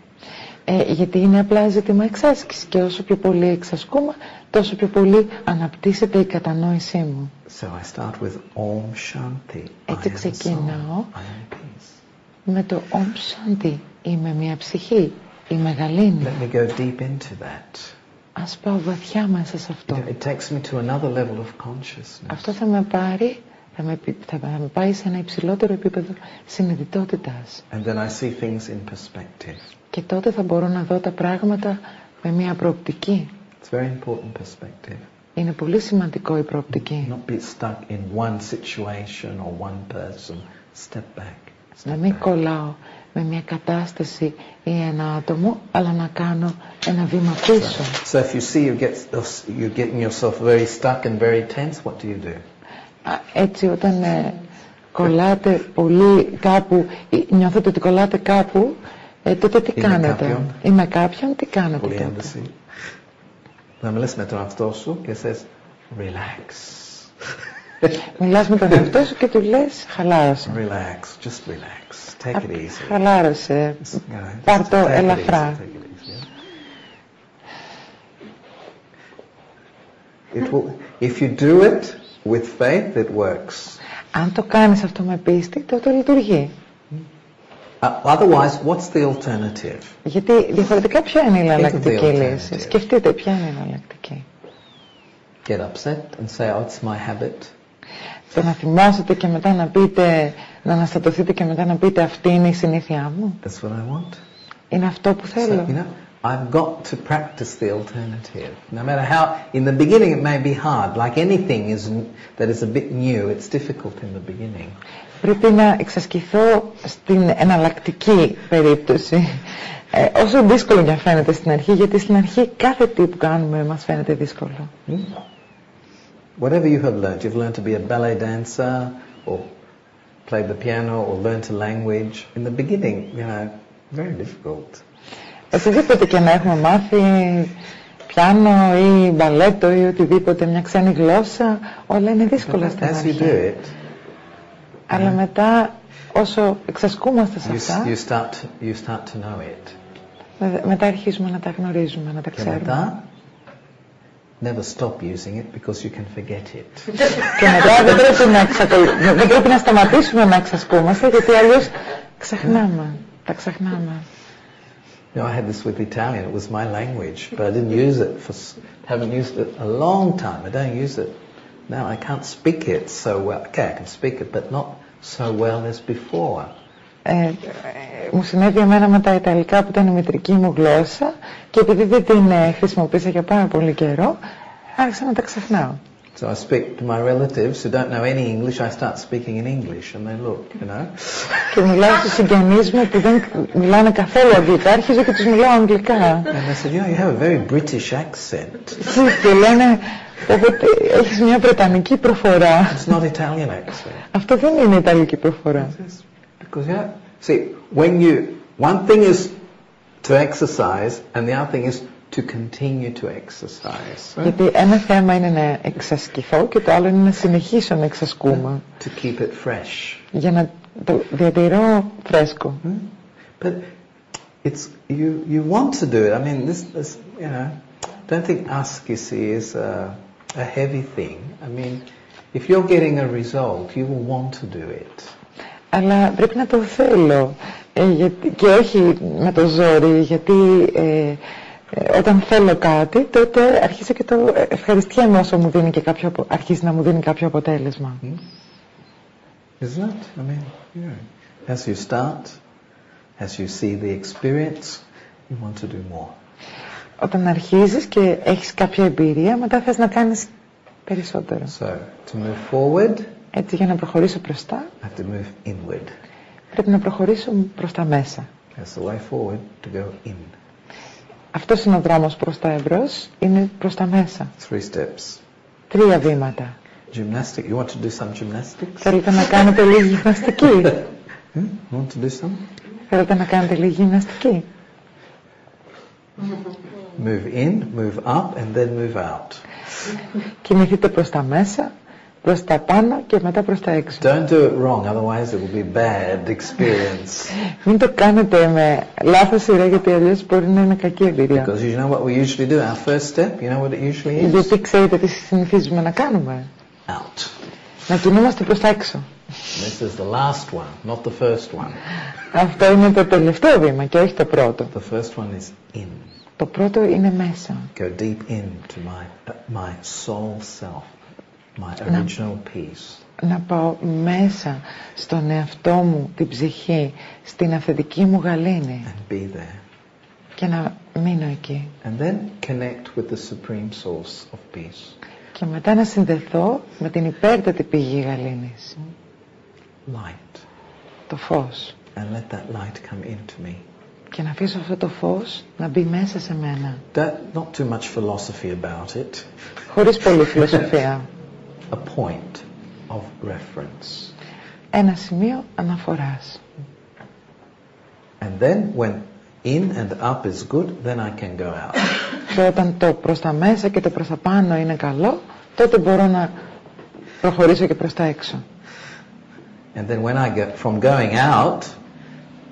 Γιατί είναι απλά ζήτημα εξάσκηση και όσο πιο πολύ εξασκούμε, τόσο πιο πολύ αναπτύσσεται η κατανόησή μου. So I start with Om Shanti. Έτσι ξεκινάω με το Om Shanti. Είμαι μια ψυχή, είμαι γαλήνια. Let me go deep into that. Ας πάω βαθιά μέσα σε αυτό. It takes me to another level of consciousness. Αυτό θα με πάει σε ένα υψηλότερο επίπεδο συνειδητότητας. And then I see things in perspective. Και τότε θα μπορώ να δω τα πράγματα με μια προοπτική. It's very important perspective. Είναι πολύ σημαντικό η προοπτική. Not be stuck in one situation or one person. Step back. Να μην κολλάω με μια κατάσταση ή ένα άτομο, αλλά να κάνω ένα βήμα πίσω. So if you see you're getting yourself very stuck and very tense, what do you do? Έτσι όταν κολλάτε πολύ κάπου, νιώθετε ότι κολλάτε κάπου, τότε τι κάνετε? Ή με κάποιον, τι κάνετε πολύ τότε? Ένταση. Να μιλάς με τον εαυτό σου και θες relax. Μιλάς με τον εαυτό σου και του λες χαλάρωσε. Relax, just relax. Take it easy. Χαλάρωσε. Πάρ' το ελαφρά. If you do it with faith, it works. Αν το κάνεις αυτό με πίστη, τότε λειτουργεί. Otherwise, what's the alternative? Γιατί διαφορετικά ποια είναι η εναλλακτική λύση? Σκεφτείτε ποια είναι η εναλλακτική. Get upset and say, oh, it's my habit. Το να θυμάσετε και μετά να πείτε, να αναστατωθείτε και μετά να πείτε αυτή είναι η συνήθειά μου. That's what I want. Είναι αυτό που θέλω. So, I've got to practice the alternative. No matter how, in the beginning it may be hard. Like anything that is a bit new, it's difficult in the beginning. Πρέπει να εξασκηθώ στην εναλλακτική περίπτωση. Όσο δύσκολο για φαίνεται στην αρχή, γιατί στην αρχή κάθε τι που κάνουμε μας φαίνεται δύσκολο. Whatever you have learned, you've learned to be a ballet dancer, or play the piano, or learn a language. In the beginning, very difficult. Οτιδήποτε και να έχουμε μάθει, πιάνο ή μπαλέτο ή οτιδήποτε, μια ξένη γλώσσα, όλα είναι δύσκολα στην αρχή. Αλλά μετά, όσο εξασκούμαστε σε αυτά, you start to know it. Μετά αρχίζουμε να τα γνωρίζουμε, να τα ξέρουμε. Και μετά, never stop using it because you can forget it. Και μετά δεν πρέπει να σταματήσουμε να εξασκούμαστε, γιατί αλλιώς ξεχνάμε, τα ξεχνάμε. I had this with Italian. It was my language, but I didn't use it haven't used it a long time. I don't use it now. I can't speak it so well. Okay, I can speak it, but not so well as before. Μου συνέβη εμένα με τα Ιταλικά που ήταν η μητρική μου γλώσσα και επειδή δεν την χρησιμοποίησα για πάρα πολύ καιρό, άρχισα να τα ξεχνάω. So I speak to my relatives who don't know any English. I start speaking in English, and they look, Και μιλάω στους συγγενείς μου που δεν μιλάνε καθόλου αγγλικά, αρχίζω και τους μιλάω αγγλικά. And I said, you have a very British accent. Και λένε, έχεις μια βρετανική προφορά. It's not Italian accent. Αυτό δεν είναι ιταλική προφορά. Because see, one thing is to exercise, and the other thing is to continue to exercise. Γιατί ένα θέμα είναι να εξασκηθώ και το άλλο είναι να συνεχίσω να εξασκούμε. To keep it fresh. Για να το διατηρώ φρέσκο. But you want to do it. I mean, this don't think askisi is a heavy thing. I mean, if you're getting a result, you will want to do it. Αλλά πρέπει να το θέλω και όχι με το ζόρι, γιατί όταν θέλω κάτι, τότε αρχίζω και το ευχαριστιέμαι όσο μου δίνει και αρχίζει να μου δίνει κάποιο αποτέλεσμα. Isn't it? I mean, as you start, as you see the experience, you want to do more. Όταν αρχίζεις και έχεις κάποια εμπειρία, μετά θες να κάνεις περισσότερο. So, to move forward, έτσι για να προχωρήσω μπροστά, I have to move inward. Πρέπει να προχωρήσω προς τα μέσα. That's the way forward, to go in. Αυτός είναι ο δρόμος προς τα εμπρός, είναι προς τα μέσα. 3 steps. 3 βήματα. Gymnastic. You want to do some gymnastics? Θέλετε να κάνετε λίγη γυμναστική? Want to do some? Θέλετε να κάνετε λίγη γυμναστική? Move in, move up, and then move out. Κινηθείτε προς τα μέσα, προς τα πάνω και μετά προς τα έξω. Don't do it wrong, otherwise it will be bad experience. Μην το κάνετε με λάθος σειρά, γιατί αλλιώς μπορεί να είναι κακή εμπειρία. Because you know what we usually do, our first step, you know what it usually is? Γιατί ξέρετε τι συνηθίζουμε να κάνουμε? Out. Να κινούμαστε προς τα έξω. This is the last one, not the first one. Αυτό είναι το τελευταίο βήμα και όχι το πρώτο. The first one is in. Το πρώτο είναι μέσα. Go deep into my soul self, my original peace. Να πάω μέσα στον εαυτό μου, την ψυχή, στην αυθεντική μου γαλήνη. And be there. Και να μείνω εκεί. And then connect with the supreme source of peace. Και μετά να συνδεθώ με την υπέρτατη πηγή γαλήνης. Light. Το φως. And let that light come into me. Και να αφήσω αυτό το φως να μπει μέσα σε μένα. Not too much philosophy about it. Χωρίς πολλή φιλοσοφία. A point of reference. Ένα σημείο αναφοράς. And then when in and up is good, then I can go out. Και όταν το προς τα μέσα και το προς τα πάνω είναι καλό, τότε μπορώ να προχωρήσω και προς τα έξω. And then when I go from going out,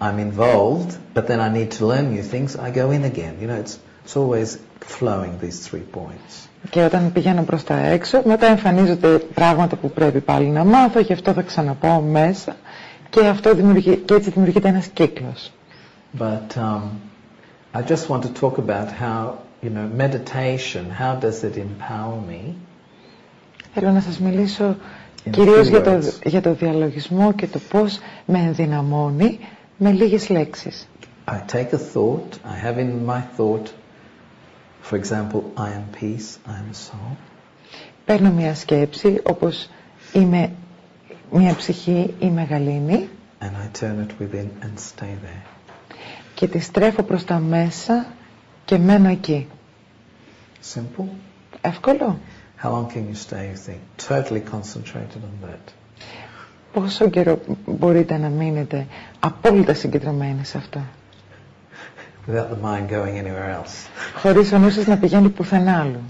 I'm involved, but then I need to learn new things, I go in again. You know, it's always flowing, these 3 points. Και όταν πηγαίνω προς τα έξω, μετά εμφανίζονται πράγματα που πρέπει πάλι να μάθω, γι' αυτό θα ξαναπάω μέσα και, και έτσι δημιουργείται ένας κύκλος. But I just want to talk about how, you know, meditation, how does it empower me? Θέλω να σας μιλήσω κυρίως για το διαλογισμό και το πώς με ενδυναμώνει με λίγες λέξεις. I take a thought, I have in my thought, for example, I am peace, I am soul. Παίρνω μια σκέψη όπως είμαι μια ψυχή, είμαι γαλήνη. And I turn it within and stay there. Και τη στρέφω προς τα μέσα και μένω εκεί. Simple? Εύκολο. How long can you stay, you think? Totally concentrated on that. Πόσο καιρό μπορείτε να μείνετε απόλυτα συγκεντρωμένοι σε αυτό? Without the mind going anywhere else. Χωρίς ο νους σας να πηγαίνει πουθενά άλλου.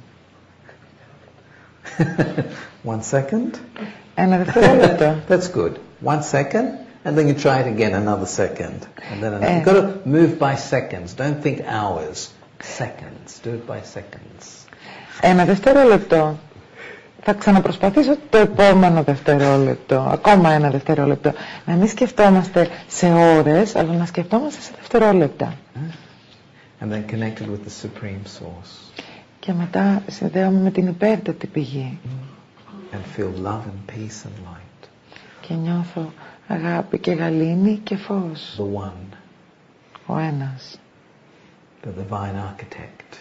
1 second. Ένα δευτερόλεπτο. That's good. 1 second, and then you try it again another second, and then another. You've got to move by seconds. Don't think hours. Seconds. Do it by seconds. Ένα δευτερόλεπτο. Θα ξαναπροσπαθήσω το επόμενο δευτερόλεπτο. Ακόμα ένα δευτερόλεπτο. Να μην σκεφτόμαστε σε ώρες, αλλά να σκεφτόμαστε σε δευτερόλεπτα. And then connected with the supreme source. Και μετά συνδέομαι με την υπέρτατη πηγή. And feel love and peace and light. Και νιώθω αγάπη και γαλήνη και φως. The one. Ο ένας. The divine architect.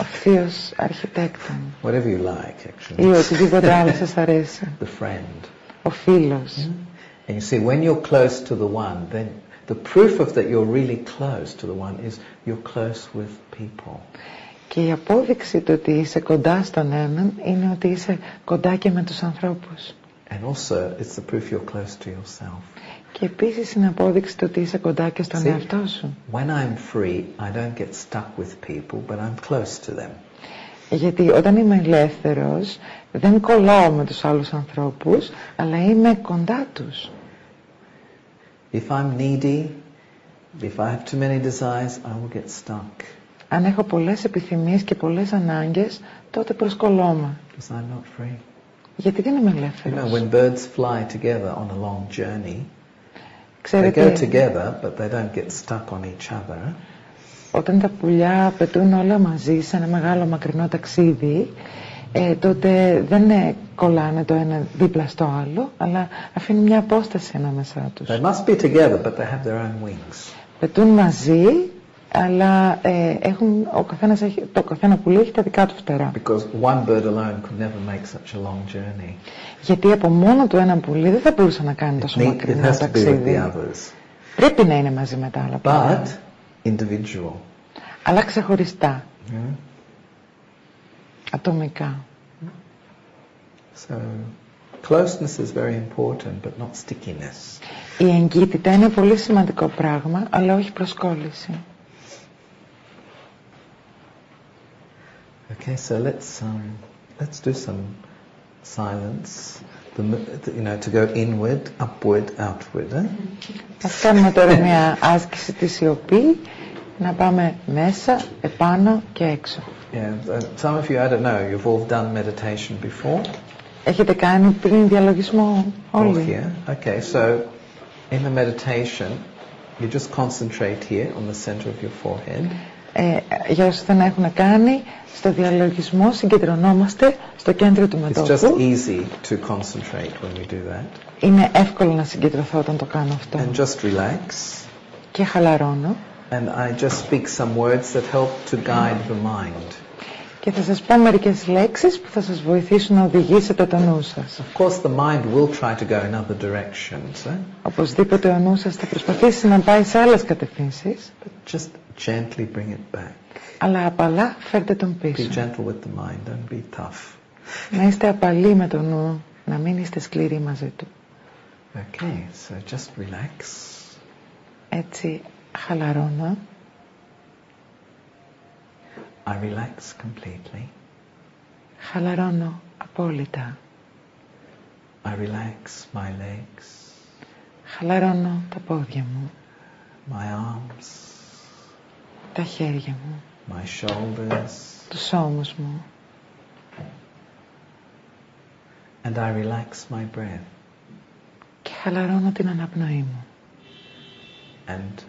Ο θείος αρχιτέκτον. Whatever you like, actually. Ή οτιδήποτε άλλο σας αρέσει. The friend. Ο φίλος. And you see, when you're close to the one, then the proof of that you're really close to the one is you're close with people. Και η απόδειξη του ότι είσαι κοντά στον έναν είναι ότι είσαι κοντά και με τους ανθρώπους. And also, it's the proof you're close to yourself. Και επίσης είναι απόδειξη του ότι είσαι κοντά και στον εαυτό σου. When I'm free, I don't get stuck with people, but I'm close to them. Γιατί όταν είμαι ελεύθερος, δεν κολλάω με τους άλλους ανθρώπους, αλλά είμαι κοντά τους. If I'm needy, if I have too many desires, I will get stuck. Αν έχω πολλές επιθυμίες και πολλές ανάγκες, τότε προσκολώμαι. Because I'm not free. Γιατί δεν είμαι You ελεύθερος. know, when birds fly together on a long journey, Ξέρετε, they go together, but they don't get stuck on each other. Όταν τα πουλιά πετούν όλα μαζί σε ένα μεγάλο μακρινό ταξίδι, τότε δεν κολλάνε το ένα δίπλα στο άλλο, αλλά αφήνουν μια απόσταση ανάμεσά τους. They must be together, but they have their own wings. Πετούν μαζί, αλλά το καθένα πουλί έχει τα δικά του φτερά. Because one bird alone could never make such a long journey. Γιατί από μόνο του ένα πουλί δεν θα μπορούσε να κάνει τόσο μακρινό ταξίδι. Πρέπει να είναι μαζί με τα άλλα πουλιά. But individual. Αλλά ξεχωριστά. Ατομικά. So, closeness is very important, but not stickiness. Η εγκύτητα είναι πολύ σημαντικό πράγμα, αλλά όχι προσκόλληση. Okay, so let's do some silence. To go inward, upward, outward. Ας κάνουμε τώρα μια άσκηση της σιωπή, να πάμε μέσα, επάνω και έξω. Yeah, some of you, I don't know, you've all done meditation before. Έχετε κάνει πριν διαλογισμό όλοι? Oh, yeah. Okay, so in the meditation, you just concentrate here on the center of your forehead. Για όσους δεν έχουν κάνει, στο διαλογισμό συγκεντρωνόμαστε στο κέντρο του μετώπου. It's just easy to concentrate when we do that. Είναι εύκολο να συγκεντρωθώ όταν το κάνω αυτό. And just relax. Και χαλαρώνω. And I just speak some words that help to guide the mind. Και θα σας πω μερικές λέξεις που θα σας βοηθήσουν να οδηγήσετε το νου σας. Of course the mind will try to go in other directions. Οπωσδήποτε ο νου σας θα προσπαθήσει να πάει σε άλλες κατευθύνσεις. But just gently bring it back. Αλλά απαλά φέρτε τον πίσω. Be gentle with the mind, don't be tough. Να είστε απαλοί με τον νου, να μην είστε σκληροί μαζί του. Okay, so just relax. Έτσι χαλαρώνω. I relax completely. Χαλαρώνω απόλυτα. I relax my legs. Χαλαρώνω τα πόδια μου. My arms. Τα χέρια μου. My shoulders. Τους ώμους μου. And I relax my breath. Και χαλαρώνω την αναπνοή μου. And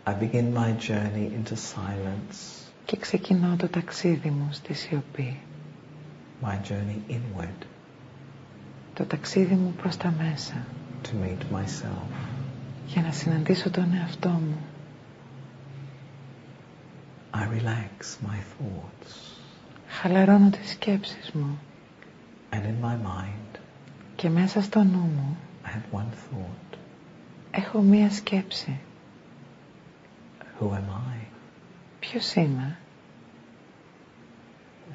I begin my journey into silence. Και ξεκινώ το ταξίδι μου στη σιωπή. My journey inward. Το ταξίδι μου προς τα μέσα. To meet myself. Για να συναντήσω τον εαυτό μου. I relax my thoughts. Χαλαρώνω τις σκέψεις μου. And in my mind. Και μέσα στο νου μου. I have one thought. Έχω μία σκέψη. Who am I? Ποιος είμαι?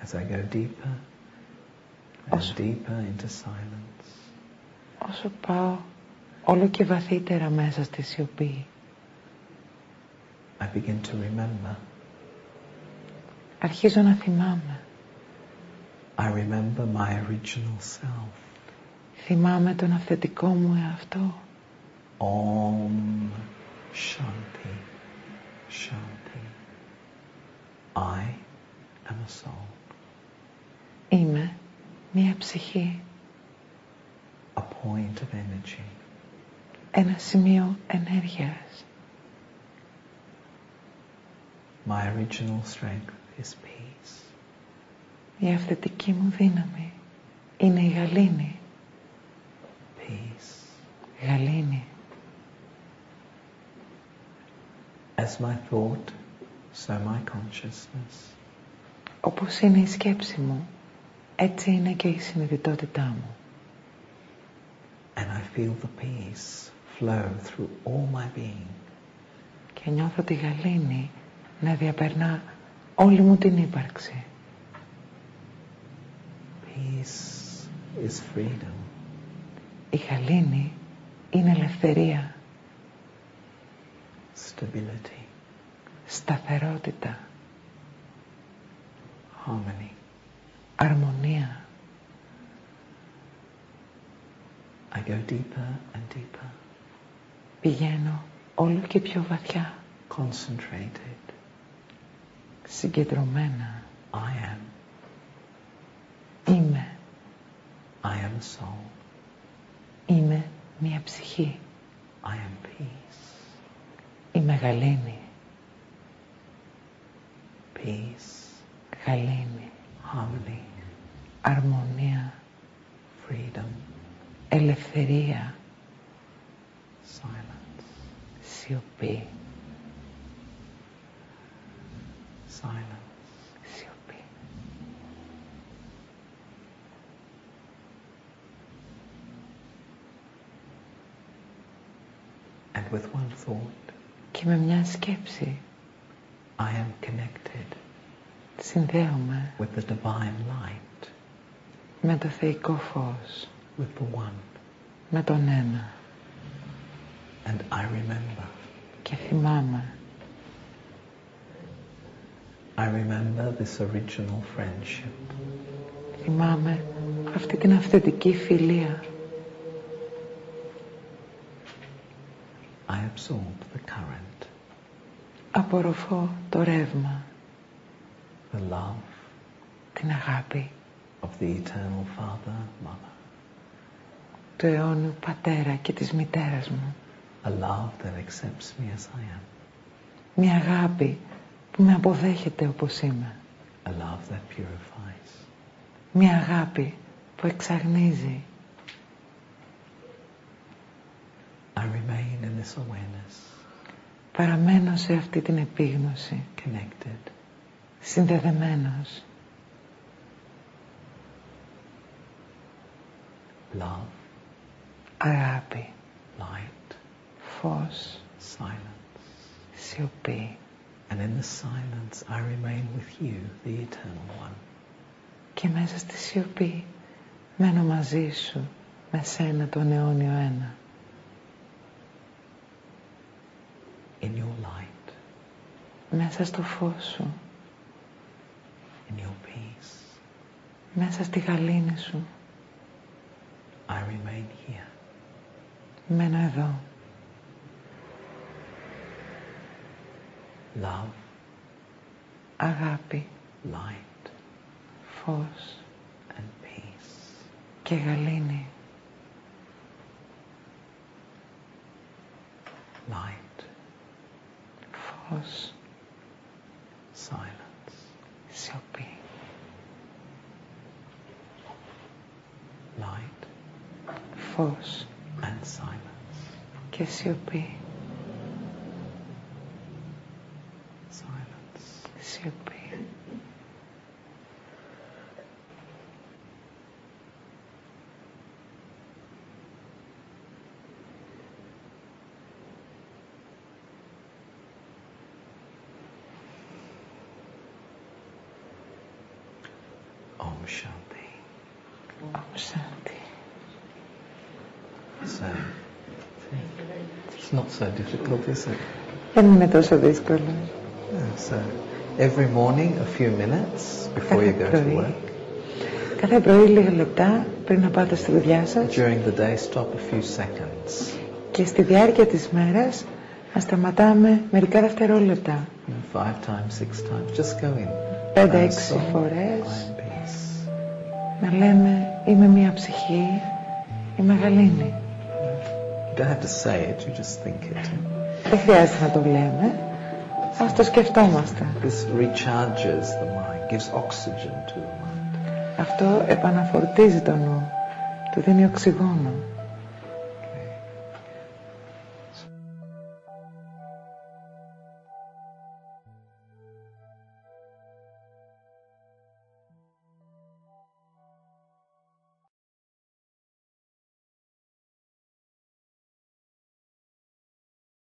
As I go deeper and deeper into silence. Όσο πάω όλο και βαθύτερα μέσα στη σιωπή. I begin to remember. Αρχίζω να θυμάμαι. I remember my original self. Θυμάμαι τον αυθεντικό μου εαυτό. Om Shanti Shanti. I am a soul. Είμαι μία ψυχή. A point of energy. Ένα σημείο ενέργειας. My original strength is peace. Η αυθεντική μου δύναμη είναι η γαλήνη. Peace. Γαλήνη. As my thought, so my consciousness. Όπως είναι η σκέψη μου, έτσι είναι και η συνειδητότητά μου. And I feel the peace flow through all my being. Και νιώθω τη γαλήνη να διαπερνά όλη μου την ύπαρξη. Peace is freedom. Η γαλήνη είναι ελευθερία. Stability. Σταθερότητα. Harmony. Αρμονία. I go deeper and deeper. Πηγαίνω όλο και πιο βαθιά. Concentrated. Συγκεντρωμένα. I am. Είμαι. I am a soul. Είμαι μία ψυχή. I am peace. Είμαι γαλήνη. Peace. Γαλήνη. Harmony. Αρμονία. Freedom. Ελευθερία. Silence. Σιωπή. Silence. Σιωπή. And with one thought, Και με μια σκέψη I am connected συνδέομαι with the divine light, με το θεϊκό φως, with the one. με τον ένα. And I remember. Και θυμάμαι. I remember this original friendship. Θυμάμαι αυτή την αυθεντική φιλία. I absorb the current. Απορροφώ το ρεύμα. The love. Την αγάπη. of the eternal Father, Mother. Του αιώνιου πατέρα και της μητέρας μου. A love that accepts me as I am. Μια αγάπη που με αποδέχεται όπως είμαι. A love that purifies. Μια αγάπη που εξαγνίζει. I remain in this awareness. Παραμένω σε αυτή την επίγνωση. Connected. Συνδεδεμένος. Love. Αγάπη. Light. Φως. Silence. Σιωπή. And in the silence I remain with you, the eternal one. Και μέσα στη σιωπή μένω μαζί σου, με σένα τον αιώνιο ένα. In your light. Μέσα στο φως σου. In your peace. Μέσα στη γαλήνη σου. I remain here. Μένω εδώ. Love. Αγάπη. Light. Φως. And peace. Και γαλήνη. Light. Φως. Silence. Σιωπή. Light. Φως. And silence. Και σιωπή. Silence. Σιωπή. Om Shanti. Om Shanti. So, it's not so difficult, is it? Δεν είναι τόσο δύσκολο. Yeah, so, every morning, a few minutes before you go to work. Κάθε πρωί λίγα λεπτά πριν να πάτε στη δουλειά σας. During the day, stop a few seconds. Και στη διάρκεια της μέρας να σταματάμε μερικά δευτερόλεπτα. 5 times, 6 times, just go in. 5-6 φορές. Να λέμε είμαι μία ψυχή, είμαι γαλήνη. You don't have to say it, you just think it. Δεν χρειάζεται να το λέμε, ας το σκεφτόμαστε. This recharges the mind, gives oxygen to the mind. Αυτό επαναφορτίζει το νου, του δίνει οξυγόνο.